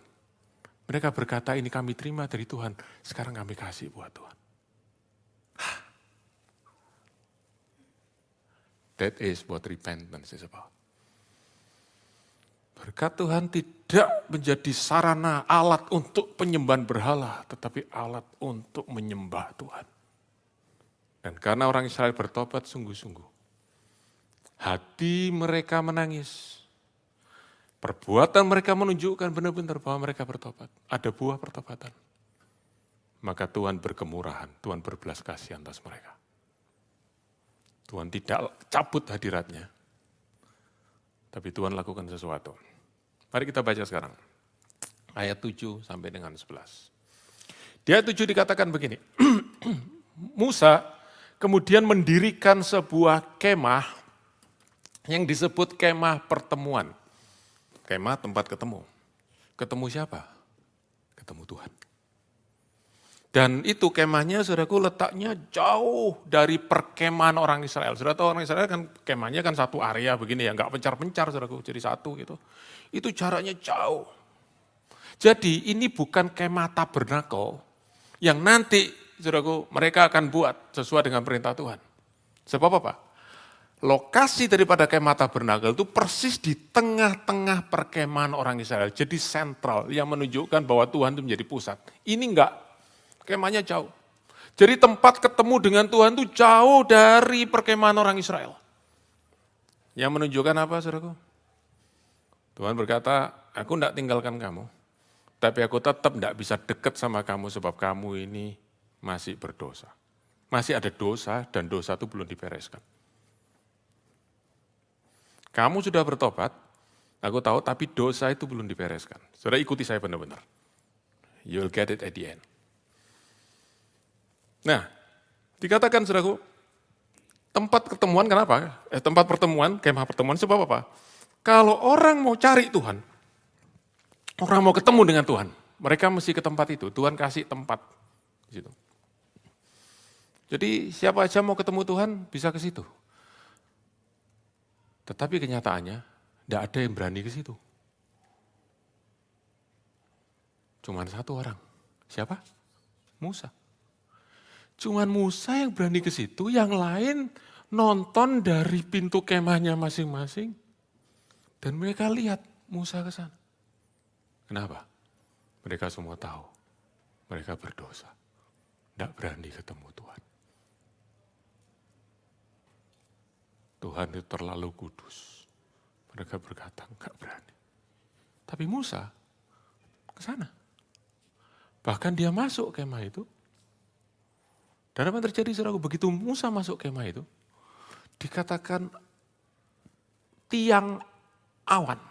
Mereka berkata, ini kami terima dari Tuhan, sekarang kami kasih buat Tuhan. That is what repentance is about. Berkat Tuhan tidak menjadi sarana alat untuk penyembahan berhala, tetapi alat untuk menyembah Tuhan. Dan karena orang Israel bertobat sungguh-sungguh, hati mereka menangis. Perbuatan mereka menunjukkan benar-benar bahwa mereka bertobat. Ada buah pertobatan. Maka Tuhan berkemurahan, Tuhan berbelas kasih atas mereka. Tuhan tidak cabut hadiratnya, tapi Tuhan lakukan sesuatu. Mari kita baca sekarang. Ayat 7 sampai dengan 11. Di ayat 7 dikatakan begini. Musa kemudian mendirikan sebuah kemah yang disebut kemah pertemuan. Kemah tempat ketemu. Ketemu siapa? Ketemu Tuhan. Dan itu kemahnya, saudaraku, letaknya jauh dari perkemahan orang Israel. Saudara tahu orang Israel kan kemahnya kan satu area begini ya, nggak pencar-pencar, saudaraku, jadi satu gitu. Itu jaraknya jauh. Jadi ini bukan kemah tabernakel yang nanti, saudaraku, mereka akan buat sesuai dengan perintah Tuhan. Sebab apa? Lokasi daripada kemah tabernakel itu persis di tengah-tengah perkemahan orang Israel. Jadi sentral yang menunjukkan bahwa Tuhan itu menjadi pusat. Ini enggak, kemahnya jauh. Jadi tempat ketemu dengan Tuhan itu jauh dari perkemahan orang Israel. Yang menunjukkan apa, saudaraku? Tuhan berkata, aku enggak tinggalkan kamu, tapi aku tetap enggak bisa dekat sama kamu sebab kamu ini masih berdosa. Masih ada dosa dan dosa itu belum dibereskan. Kamu sudah bertobat, aku tahu, tapi dosa itu belum dibereskan. Saudara ikuti saya benar-benar. You'll get it at the end. Nah, dikatakan saudaraku, tempat ketemuan kenapa? Tempat pertemuan, kemah pertemuan sebab apa? Kalau orang mau cari Tuhan, orang mau ketemu dengan Tuhan, mereka mesti ke tempat itu. Tuhan kasih tempat di situ. Jadi siapa aja mau ketemu Tuhan bisa ke situ. Tetapi kenyataannya, tidak ada yang berani ke situ. Cuman satu orang. Siapa? Musa. Cuman Musa yang berani ke situ, yang lain nonton dari pintu kemahnya masing-masing. Dan mereka lihat Musa ke sana. Kenapa? Mereka semua tahu. Mereka berdosa. Tidak berani ketemu Tuhan. Tuhan itu terlalu kudus. Mereka berkata, enggak berani. Tapi Musa ke sana. Bahkan dia masuk kemah itu. Dan apa yang terjadi, saudara? Begitu Musa masuk kemah itu, dikatakan tiang awan.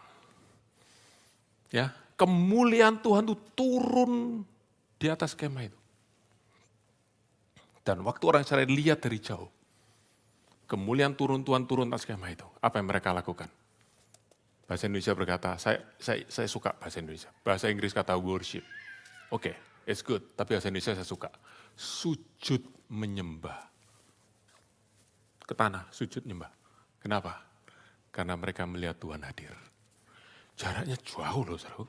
Ya, kemuliaan Tuhan itu turun di atas kemah itu. Dan waktu orang Israel lihat dari jauh, kemuliaan turun Tuhan turun atas kemah itu. Apa yang mereka lakukan? Bahasa Indonesia berkata, saya suka bahasa Indonesia. Bahasa Inggris kata worship. Oke, it's good. Tapi bahasa Indonesia saya suka. Sujud menyembah. Ke tanah, sujud menyembah. Kenapa? Karena mereka melihat Tuhan hadir. Jaraknya jauh loh, saudara.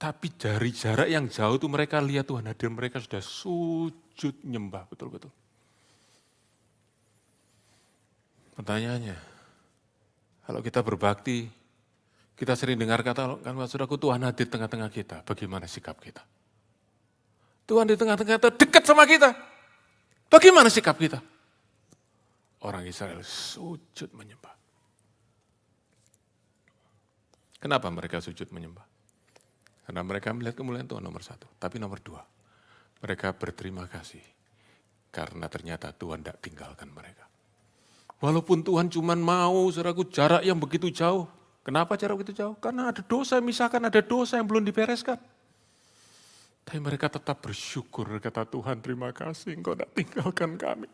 Tapi dari jarak yang jauh itu mereka lihat Tuhan hadir. Mereka sudah sujud menyembah, betul-betul. Pertanyaannya, kalau kita berbakti, kita sering dengar kata, kan saudaraku, Tuhan hadir tengah-tengah kita, bagaimana sikap kita? Tuhan di tengah-tengah kita, dekat sama kita, bagaimana sikap kita? Orang Israel sujud menyembah. Kenapa mereka sujud menyembah? Karena mereka melihat kemuliaan Tuhan nomor satu. Tapi nomor dua, mereka berterima kasih karena ternyata Tuhan tidak tinggalkan mereka. Walaupun Tuhan cuma mau, saudaraku, jarak yang begitu jauh. Kenapa jarak begitu jauh? Karena ada dosa, misalkan ada dosa yang belum dibereskan. Tapi mereka tetap bersyukur, kata Tuhan, terima kasih Engkau tidak tinggalkan kami.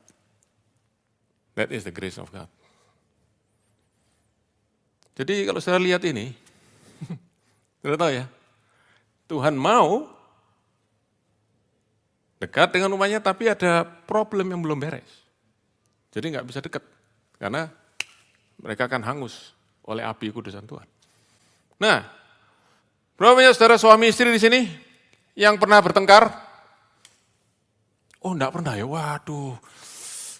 That is the grace of God. Jadi kalau saya lihat ini, sudah tahu ya, Tuhan mau, Dekat dengan rumahnya tapi ada problem yang belum beres. Jadi nggak bisa dekat, karena mereka akan hangus oleh api kudusan Tuhan. Nah, berapa banyak saudara suami istri di sini yang pernah bertengkar? Oh, enggak pernah ya, waduh.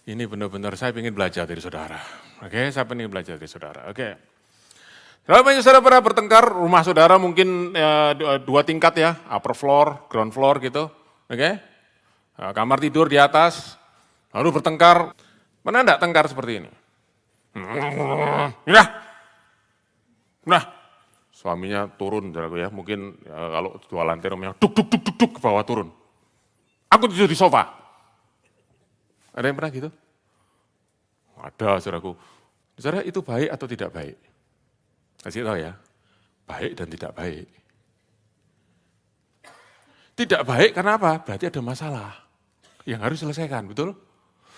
Ini benar-benar saya ingin belajar dari saudara. Oke, saya ingin belajar dari saudara. Oke. Berapa banyak saudara pernah bertengkar, rumah saudara mungkin 2 tingkat ya, upper floor, ground floor gitu. Oke. Kamar tidur di atas, lalu bertengkar. Pernah enggak tengkar seperti ini? Nah, suaminya turun, ya mungkin kalau 2 lantai rumahnya duk ke bawah turun. Aku tidur di sofa. Ada yang pernah gitu? Ada, saudaraku. Saudara, itu baik atau tidak baik? Kasih tahu ya, baik dan tidak baik. Tidak baik karena apa? Berarti ada masalah yang harus diselesaikan, betul?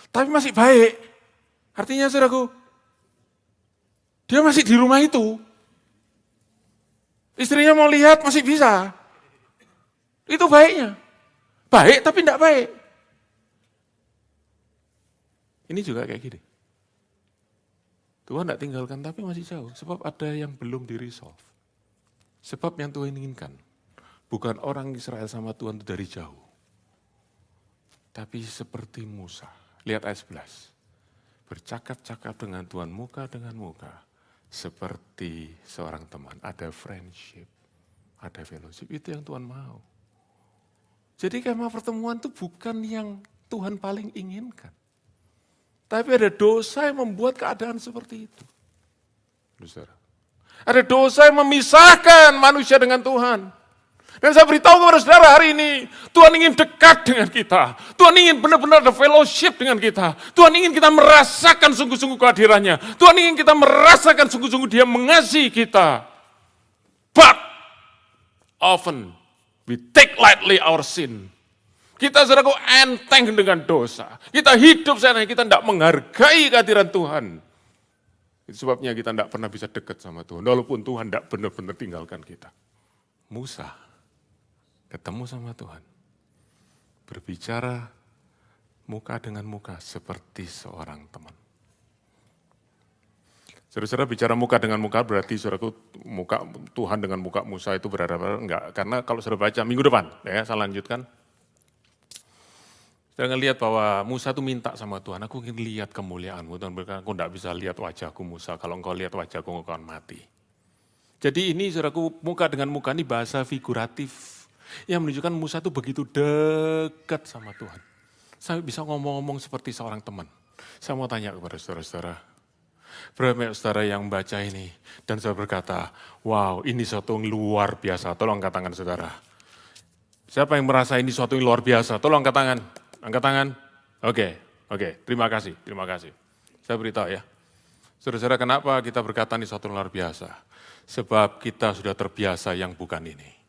Tapi masih baik. Artinya, saudaraku, dia masih di rumah itu. Istrinya mau lihat masih bisa. Itu baiknya. Baik tapi tidak baik. Ini juga kayak gini. Tuhan tidak tinggalkan tapi masih jauh. Sebab ada yang belum di-resolve. Sebab yang Tuhan inginkan. Bukan orang Israel sama Tuhan itu dari jauh. Tapi seperti Musa. Lihat ayat 11. Bercakap-cakap dengan Tuhan muka dengan muka. Seperti seorang teman. Ada friendship. Ada fellowship. Itu yang Tuhan mau. Jadi kemah pertemuan itu bukan yang Tuhan paling inginkan. Tapi ada dosa yang membuat keadaan seperti itu. Saudara. Ada dosa yang memisahkan manusia dengan Tuhan. Dan saya beritahu kepada saudara hari ini, Tuhan ingin dekat dengan kita. Tuhan ingin benar-benar ada fellowship dengan kita. Tuhan ingin kita merasakan sungguh-sungguh kehadirannya. Tuhan ingin kita merasakan sungguh-sungguh Dia mengasihi kita. But often we take lightly our sin. Kita saudaraku enteng dengan dosa. Kita hidup sana, kita tidak menghargai kehadiran Tuhan. Itu sebabnya kita tidak pernah bisa dekat sama Tuhan. Walaupun Tuhan tidak benar-benar tinggalkan kita. Musa ketemu sama Tuhan. Berbicara muka dengan muka seperti seorang teman. Saudara-saudara bicara muka dengan muka berarti saudaraku muka Tuhan dengan muka Musa itu berhadapan enggak. Karena kalau saudara baca minggu depan, ya saya lanjutkan. Saudara ngelihat bahwa Musa itu minta sama Tuhan, aku ingin lihat kemuliaanmu. Tuhan berkata, aku enggak bisa lihat wajahku Musa, kalau engkau lihat wajahku engkau akan mati. Jadi ini saudaraku muka dengan muka ini bahasa figuratif. Yang menunjukkan Musa itu begitu dekat sama Tuhan. Sampai bisa ngomong-ngomong seperti seorang teman. Saya mau tanya kepada saudara-saudara. Berapa banyak saudara yang baca ini dan saudara berkata, wow ini suatu yang luar biasa, tolong angkat tangan saudara. Siapa yang merasa ini suatu yang luar biasa, tolong angkat tangan. Angkat tangan, oke, terima kasih. Saya beritahu ya, saudara-saudara kenapa kita berkata ini suatu yang luar biasa? Sebab kita sudah terbiasa yang bukan ini.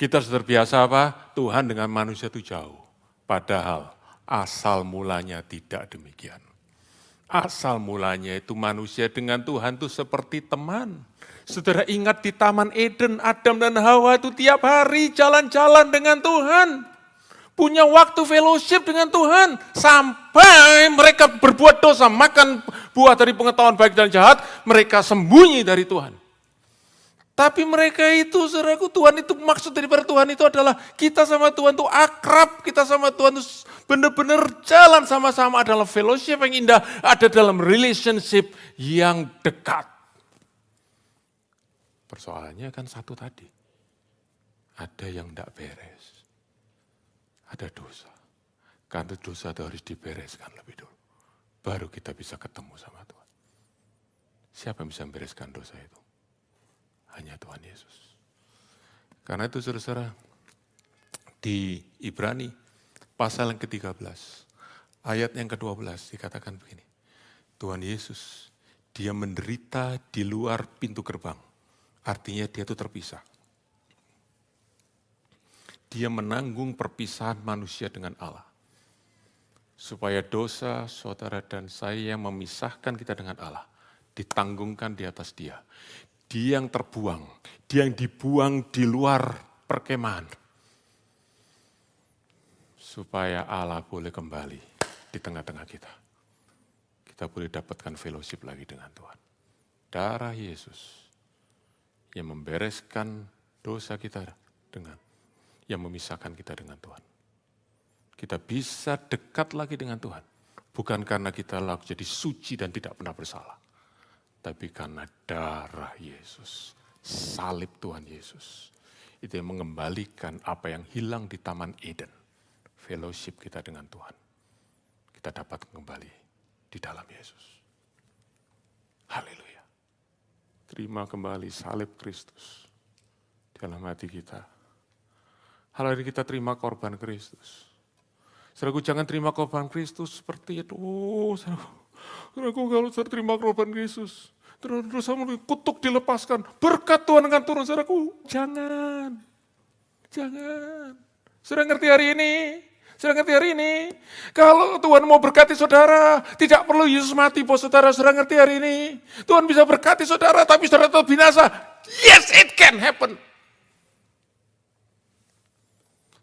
Kita sudah terbiasa apa? Tuhan dengan manusia itu jauh. Padahal asal mulanya tidak demikian. Asal mulanya itu manusia dengan Tuhan itu seperti teman. Saudara ingat di Taman Eden, Adam dan Hawa itu tiap hari jalan-jalan dengan Tuhan. Punya waktu fellowship dengan Tuhan. Sampai mereka berbuat dosa, makan buah dari pengetahuan baik dan jahat, mereka sembunyi dari Tuhan. Tapi mereka itu, saudaraku, Tuhan itu maksud daripada Tuhan itu adalah kita sama Tuhan itu akrab, kita sama Tuhan itu benar-benar jalan sama-sama adalah fellowship yang indah, ada dalam relationship yang dekat. Persoalannya kan satu tadi, ada yang tidak beres, ada dosa. Karena dosa itu harus dibereskan lebih dulu, baru kita bisa ketemu sama Tuhan. Siapa yang bisa membereskan dosa itu? Hanya Tuhan Yesus. Karena itu saudara-saudara, di Ibrani pasal yang ke-13, ayat yang ke-12 dikatakan begini. Tuhan Yesus, Dia menderita di luar pintu gerbang. Artinya Dia itu terpisah. Dia menanggung perpisahan manusia dengan Allah. Supaya dosa saudara dan saya yang memisahkan kita dengan Allah ditanggungkan di atas Dia. Dia yang terbuang, dia yang dibuang di luar perkemahan. supaya Allah boleh kembali di tengah-tengah kita. Kita boleh dapatkan fellowship lagi dengan Tuhan. Darah Yesus yang membereskan dosa kita dengan, yang memisahkan kita dengan Tuhan. Kita bisa dekat lagi dengan Tuhan. Bukan karena kita lalu jadi suci dan tidak pernah bersalah. Tapi karena darah Yesus, salib Tuhan Yesus. Itu yang mengembalikan apa yang hilang di Taman Eden. Fellowship kita dengan Tuhan. Kita dapat kembali di dalam Yesus. Haleluya. Terima kembali salib Kristus dalam hati kita. Hari kita terima korban Kristus. Saudaraku, jangan terima korban Kristus seperti itu. Saudaraku, kalau saya terima korban Kristus, terus saya kutuk dilepaskan. Berkat Tuhan akan turun, saudaraku. Jangan. Saudara ngerti hari ini? Kalau Tuhan mau berkati saudara, tidak perlu Yesus mati buat saudara. Saudara ngerti hari ini? Tuhan bisa berkati saudara, tapi saudara tetap binasa. Yes, it can happen.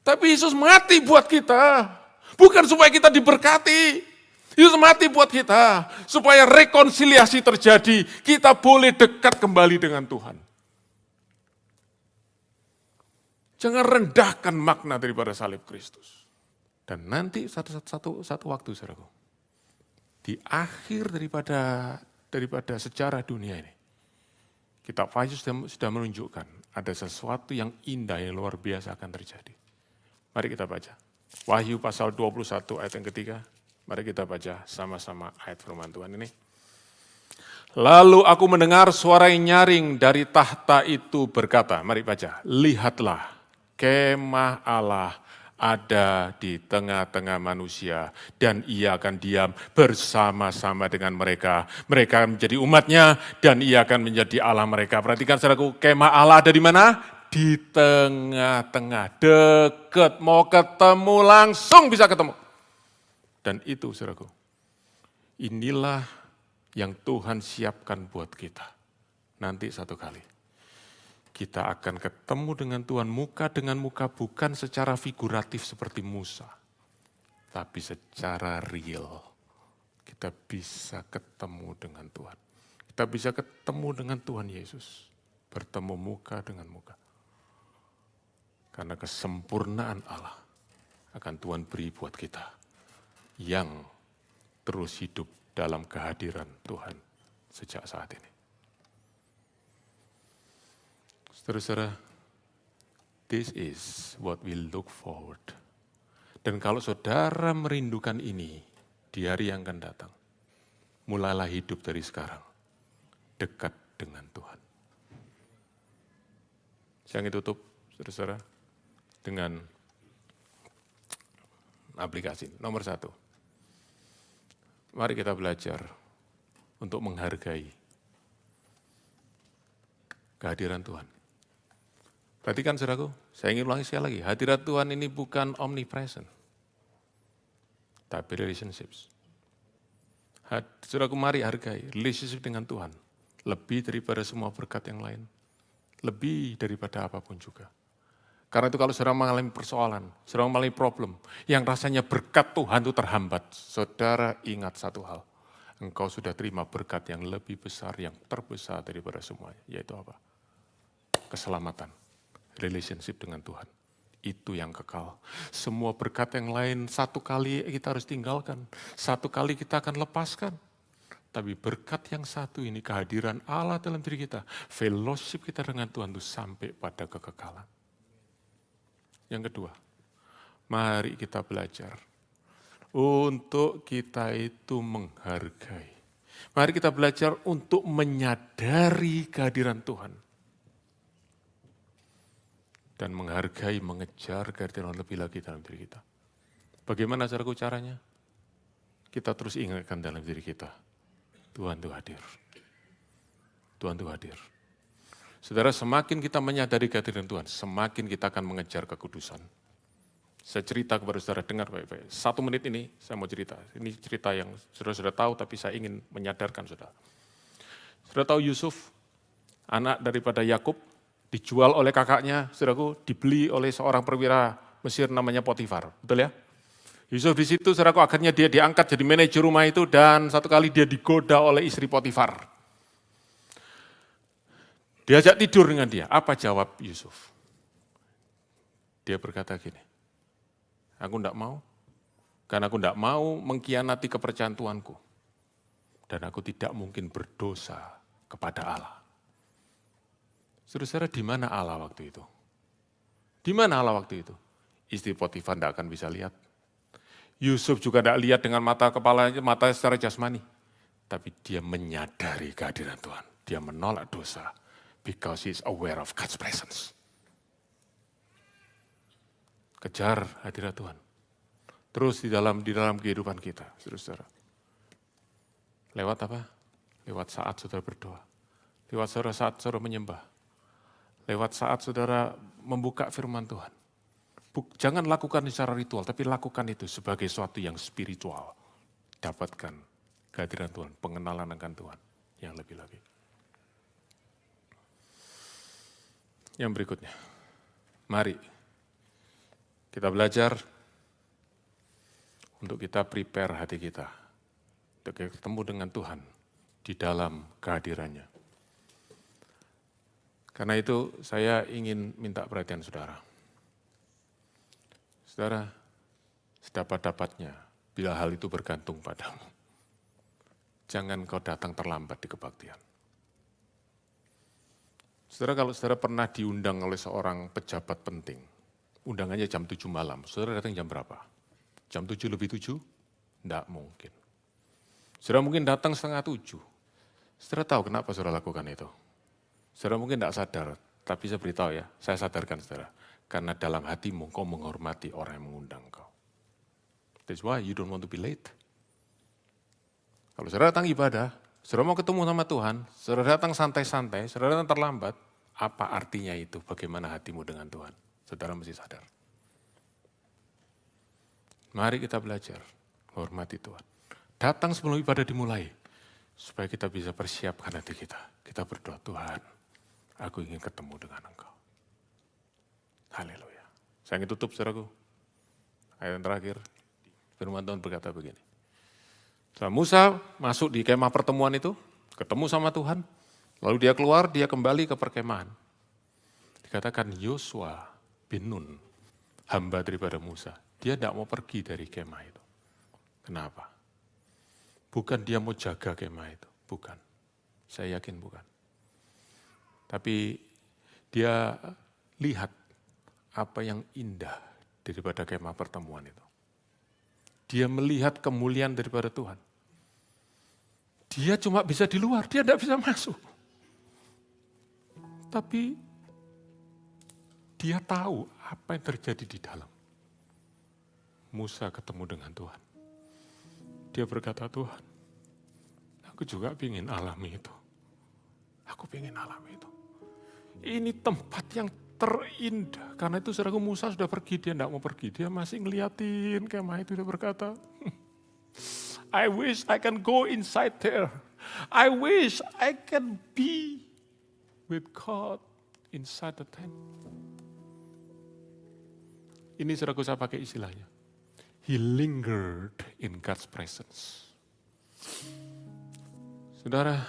Tapi Yesus mati buat kita. Bukan supaya kita diberkati. Yesus mati buat kita. Supaya rekonsiliasi terjadi. Kita boleh dekat kembali dengan Tuhan. Jangan rendahkan makna daripada salib Kristus. Dan nanti satu waktu, saudaraku, di akhir daripada sejarah dunia ini, kitab Wahyu sudah menunjukkan ada sesuatu yang indah yang luar biasa akan terjadi. Mari kita baca. Wahyu pasal 21 ayat yang ketiga. Mari kita baca sama-sama ayat firman Tuhan ini. Lalu aku mendengar suara yang nyaring dari tahta itu berkata, mari baca, lihatlah kemah Allah ada di tengah-tengah manusia dan ia akan diam bersama-sama dengan mereka. Mereka akan menjadi umatnya dan ia akan menjadi Allah mereka. Perhatikan saudaraku, kemah Allah ada di mana? Di tengah-tengah, dekat, mau ketemu langsung bisa ketemu. Dan itu saudaraku, inilah yang Tuhan siapkan buat kita. Nanti satu kali. Kita akan ketemu dengan Tuhan muka dengan muka, bukan secara figuratif seperti Musa. Tapi secara real. Kita bisa ketemu dengan Tuhan. Kita bisa ketemu dengan Tuhan Yesus. Bertemu muka dengan muka. Karena kesempurnaan Allah akan Tuhan beri buat kita. Yang terus hidup dalam kehadiran Tuhan sejak saat ini. Saudara-saudara, this is what we look forward. Dan kalau saudara merindukan ini di hari yang akan datang, mulailah hidup dari sekarang, dekat dengan Tuhan. Saya ingin tutup, saudara-saudara, dengan aplikasi nomor 1. Mari kita belajar untuk menghargai kehadiran Tuhan. Perhatikan saudaraku, saya ingin ulangi sekali lagi, hadirat Tuhan ini bukan omnipresent, tapi relationships. Saudaraku, mari hargai relationship dengan Tuhan, lebih daripada semua berkat yang lain, lebih daripada apapun juga. Karena itu kalau saudara mengalami persoalan, saudara mengalami problem, yang rasanya berkat Tuhan itu terhambat, saudara ingat satu hal, engkau sudah terima berkat yang lebih besar, yang terbesar daripada semuanya, yaitu apa? Keselamatan. Relationship dengan Tuhan. Itu yang kekal. Semua berkat yang lain satu kali kita harus tinggalkan. Satu kali kita akan lepaskan. Tapi berkat yang satu ini, kehadiran Allah dalam diri kita. Fellowship kita dengan Tuhan itu sampai pada kekekalan. Yang kedua, mari kita belajar. Untuk kita itu menghargai. Mari kita belajar untuk menyadari kehadiran Tuhan. Dan menghargai, mengejar kehadiran lebih lagi dalam diri kita. Bagaimana saudaraku caranya? Kita terus ingatkan dalam diri kita, Tuhan itu hadir. Tuhan itu hadir. Saudara, semakin kita menyadari kehadiran Tuhan, semakin kita akan mengejar kekudusan. Saya cerita kepada saudara, dengar baik-baik. 1 menit ini saya mau cerita. Ini cerita yang saudara sudah tahu, tapi saya ingin menyadarkan saudara. Saudara tahu Yusuf, anak daripada Yakub, dijual oleh kakaknya, saudaraku, dibeli oleh seorang perwira Mesir namanya Potifar, betul ya? Yusuf di situ, saudaraku, akhirnya dia diangkat jadi manajer rumah itu dan satu kali dia digoda oleh istri Potifar. Diajak tidur dengan dia. Apa jawab Yusuf? Dia berkata gini, aku enggak mau, karena aku enggak mau mengkhianati kepercayaan Tuanku. Dan aku tidak mungkin berdosa kepada Allah. Saudara-saudara, di mana Allah waktu itu? Di mana Allah waktu itu? Istri Potifar tidak akan bisa lihat. Yusuf juga tidak lihat dengan mata kepalanya, mata secara jasmani. Tapi dia menyadari kehadiran Tuhan. Dia menolak dosa. Because he is aware of God's presence. Kejar hadirat Tuhan. Terus di dalam kehidupan kita, saudara-saudara. Lewat apa? Lewat saat saudara berdoa. Lewat saat saudara menyembah. Lewat saat saudara membuka firman Tuhan. Jangan lakukan secara ritual, tapi lakukan itu sebagai sesuatu yang spiritual. Dapatkan kehadiran Tuhan, pengenalan akan Tuhan yang lebih-lebih. Yang berikutnya, mari kita belajar untuk kita prepare hati kita, untuk ketemu dengan Tuhan di dalam kehadirannya. Karena itu saya ingin minta perhatian saudara. Saudara, sedapat-dapatnya bila hal itu bergantung padamu. Jangan kau datang terlambat di kebaktian. Saudara, kalau saudara pernah diundang oleh seorang pejabat penting, undangannya jam 7 malam, saudara datang jam berapa? Jam 7 lebih 7? Tidak mungkin. Saudara mungkin datang setengah 7. Saudara tahu kenapa saudara lakukan itu? Saudara mungkin tidak sadar, tapi saya beritahu ya, saya sadarkan saudara. Karena dalam hatimu kau menghormati orang yang mengundang kau. That's why you don't want to be late. Kalau saudara datang ibadah, saudara mau ketemu sama Tuhan, saudara datang santai-santai, saudara datang terlambat, apa artinya itu? Bagaimana hatimu dengan Tuhan? Saudara mesti sadar. Mari kita belajar menghormati Tuhan. Datang sebelum ibadah dimulai, supaya kita bisa persiapkan hati kita. Kita berdoa, Tuhan, aku ingin ketemu dengan Engkau. Haleluya. Saya ingin tutup, saudaraku. Ayat yang terakhir, firman Tuhan berkata begini. Setelah Musa masuk di kemah pertemuan itu, ketemu sama Tuhan, lalu dia keluar, dia kembali ke perkemahan. Dikatakan Yosua bin Nun, hamba daripada Musa, dia tidak mau pergi dari kemah itu. Kenapa? Bukan dia mau jaga kemah itu, bukan. Saya yakin bukan. Tapi dia lihat apa yang indah daripada kemah pertemuan itu. Dia melihat kemuliaan daripada Tuhan. Dia cuma bisa di luar, dia tidak bisa masuk. Tapi dia tahu apa yang terjadi di dalam. Musa ketemu dengan Tuhan. Dia berkata, Tuhan, aku juga ingin alami itu. Aku ingin alami itu. Ini tempat yang terindah. Karena itu saudaraku Musa sudah pergi, dia tidak mau pergi. Dia masih ngeliatin kemah itu, dia berkata, I wish I can go inside there. I wish I can be with God inside the tent. Ini saudaraku saya pakai istilahnya. He lingered in God's presence. Saudara,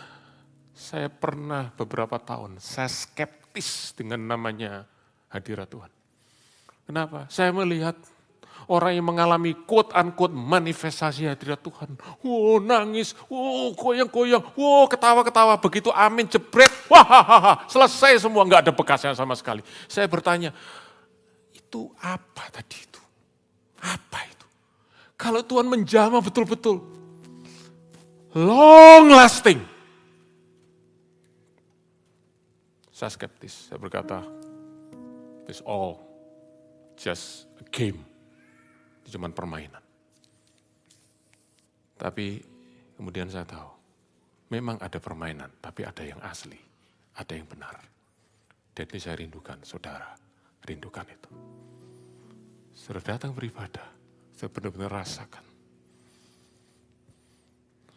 saya pernah beberapa tahun, saya skeptis dengan namanya hadirat Tuhan. Kenapa? Saya melihat orang yang mengalami quote-unquote manifestasi hadirat Tuhan. Wow, nangis, wow, goyang-goyang, wow, ketawa-ketawa. Begitu amin, jebret, wah, selesai semua, nggak ada bekasnya sama sekali. Saya bertanya, itu apa tadi itu? Apa itu? Kalau Tuhan menjamah betul-betul, long lasting. Saya skeptis, saya berkata, it's all just a game. Itu cuma permainan. Tapi kemudian saya tahu, memang ada permainan, tapi ada yang asli, ada yang benar. Jadi saya rindukan, saudara, rindukan itu. Saudara datang beribadah, saya benar-benar rasakan.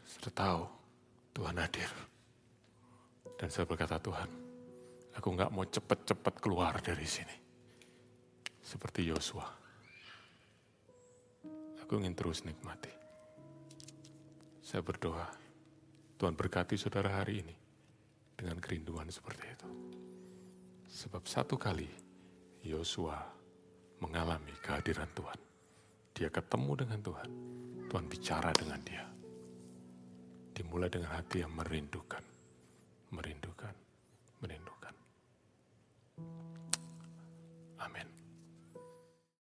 Saudara tahu, Tuhan hadir. Dan saya berkata, Tuhan, aku enggak mau cepat-cepat keluar dari sini. Seperti Yosua. Aku Aku ingin terus nikmati. Saya berdoa, Tuhan berkati saudara hari ini dengan kerinduan seperti itu. Sebab satu kali Yosua mengalami kehadiran Tuhan. Dia ketemu dengan Tuhan. Tuhan bicara dengan dia. Dimulai dengan hati yang merindukan.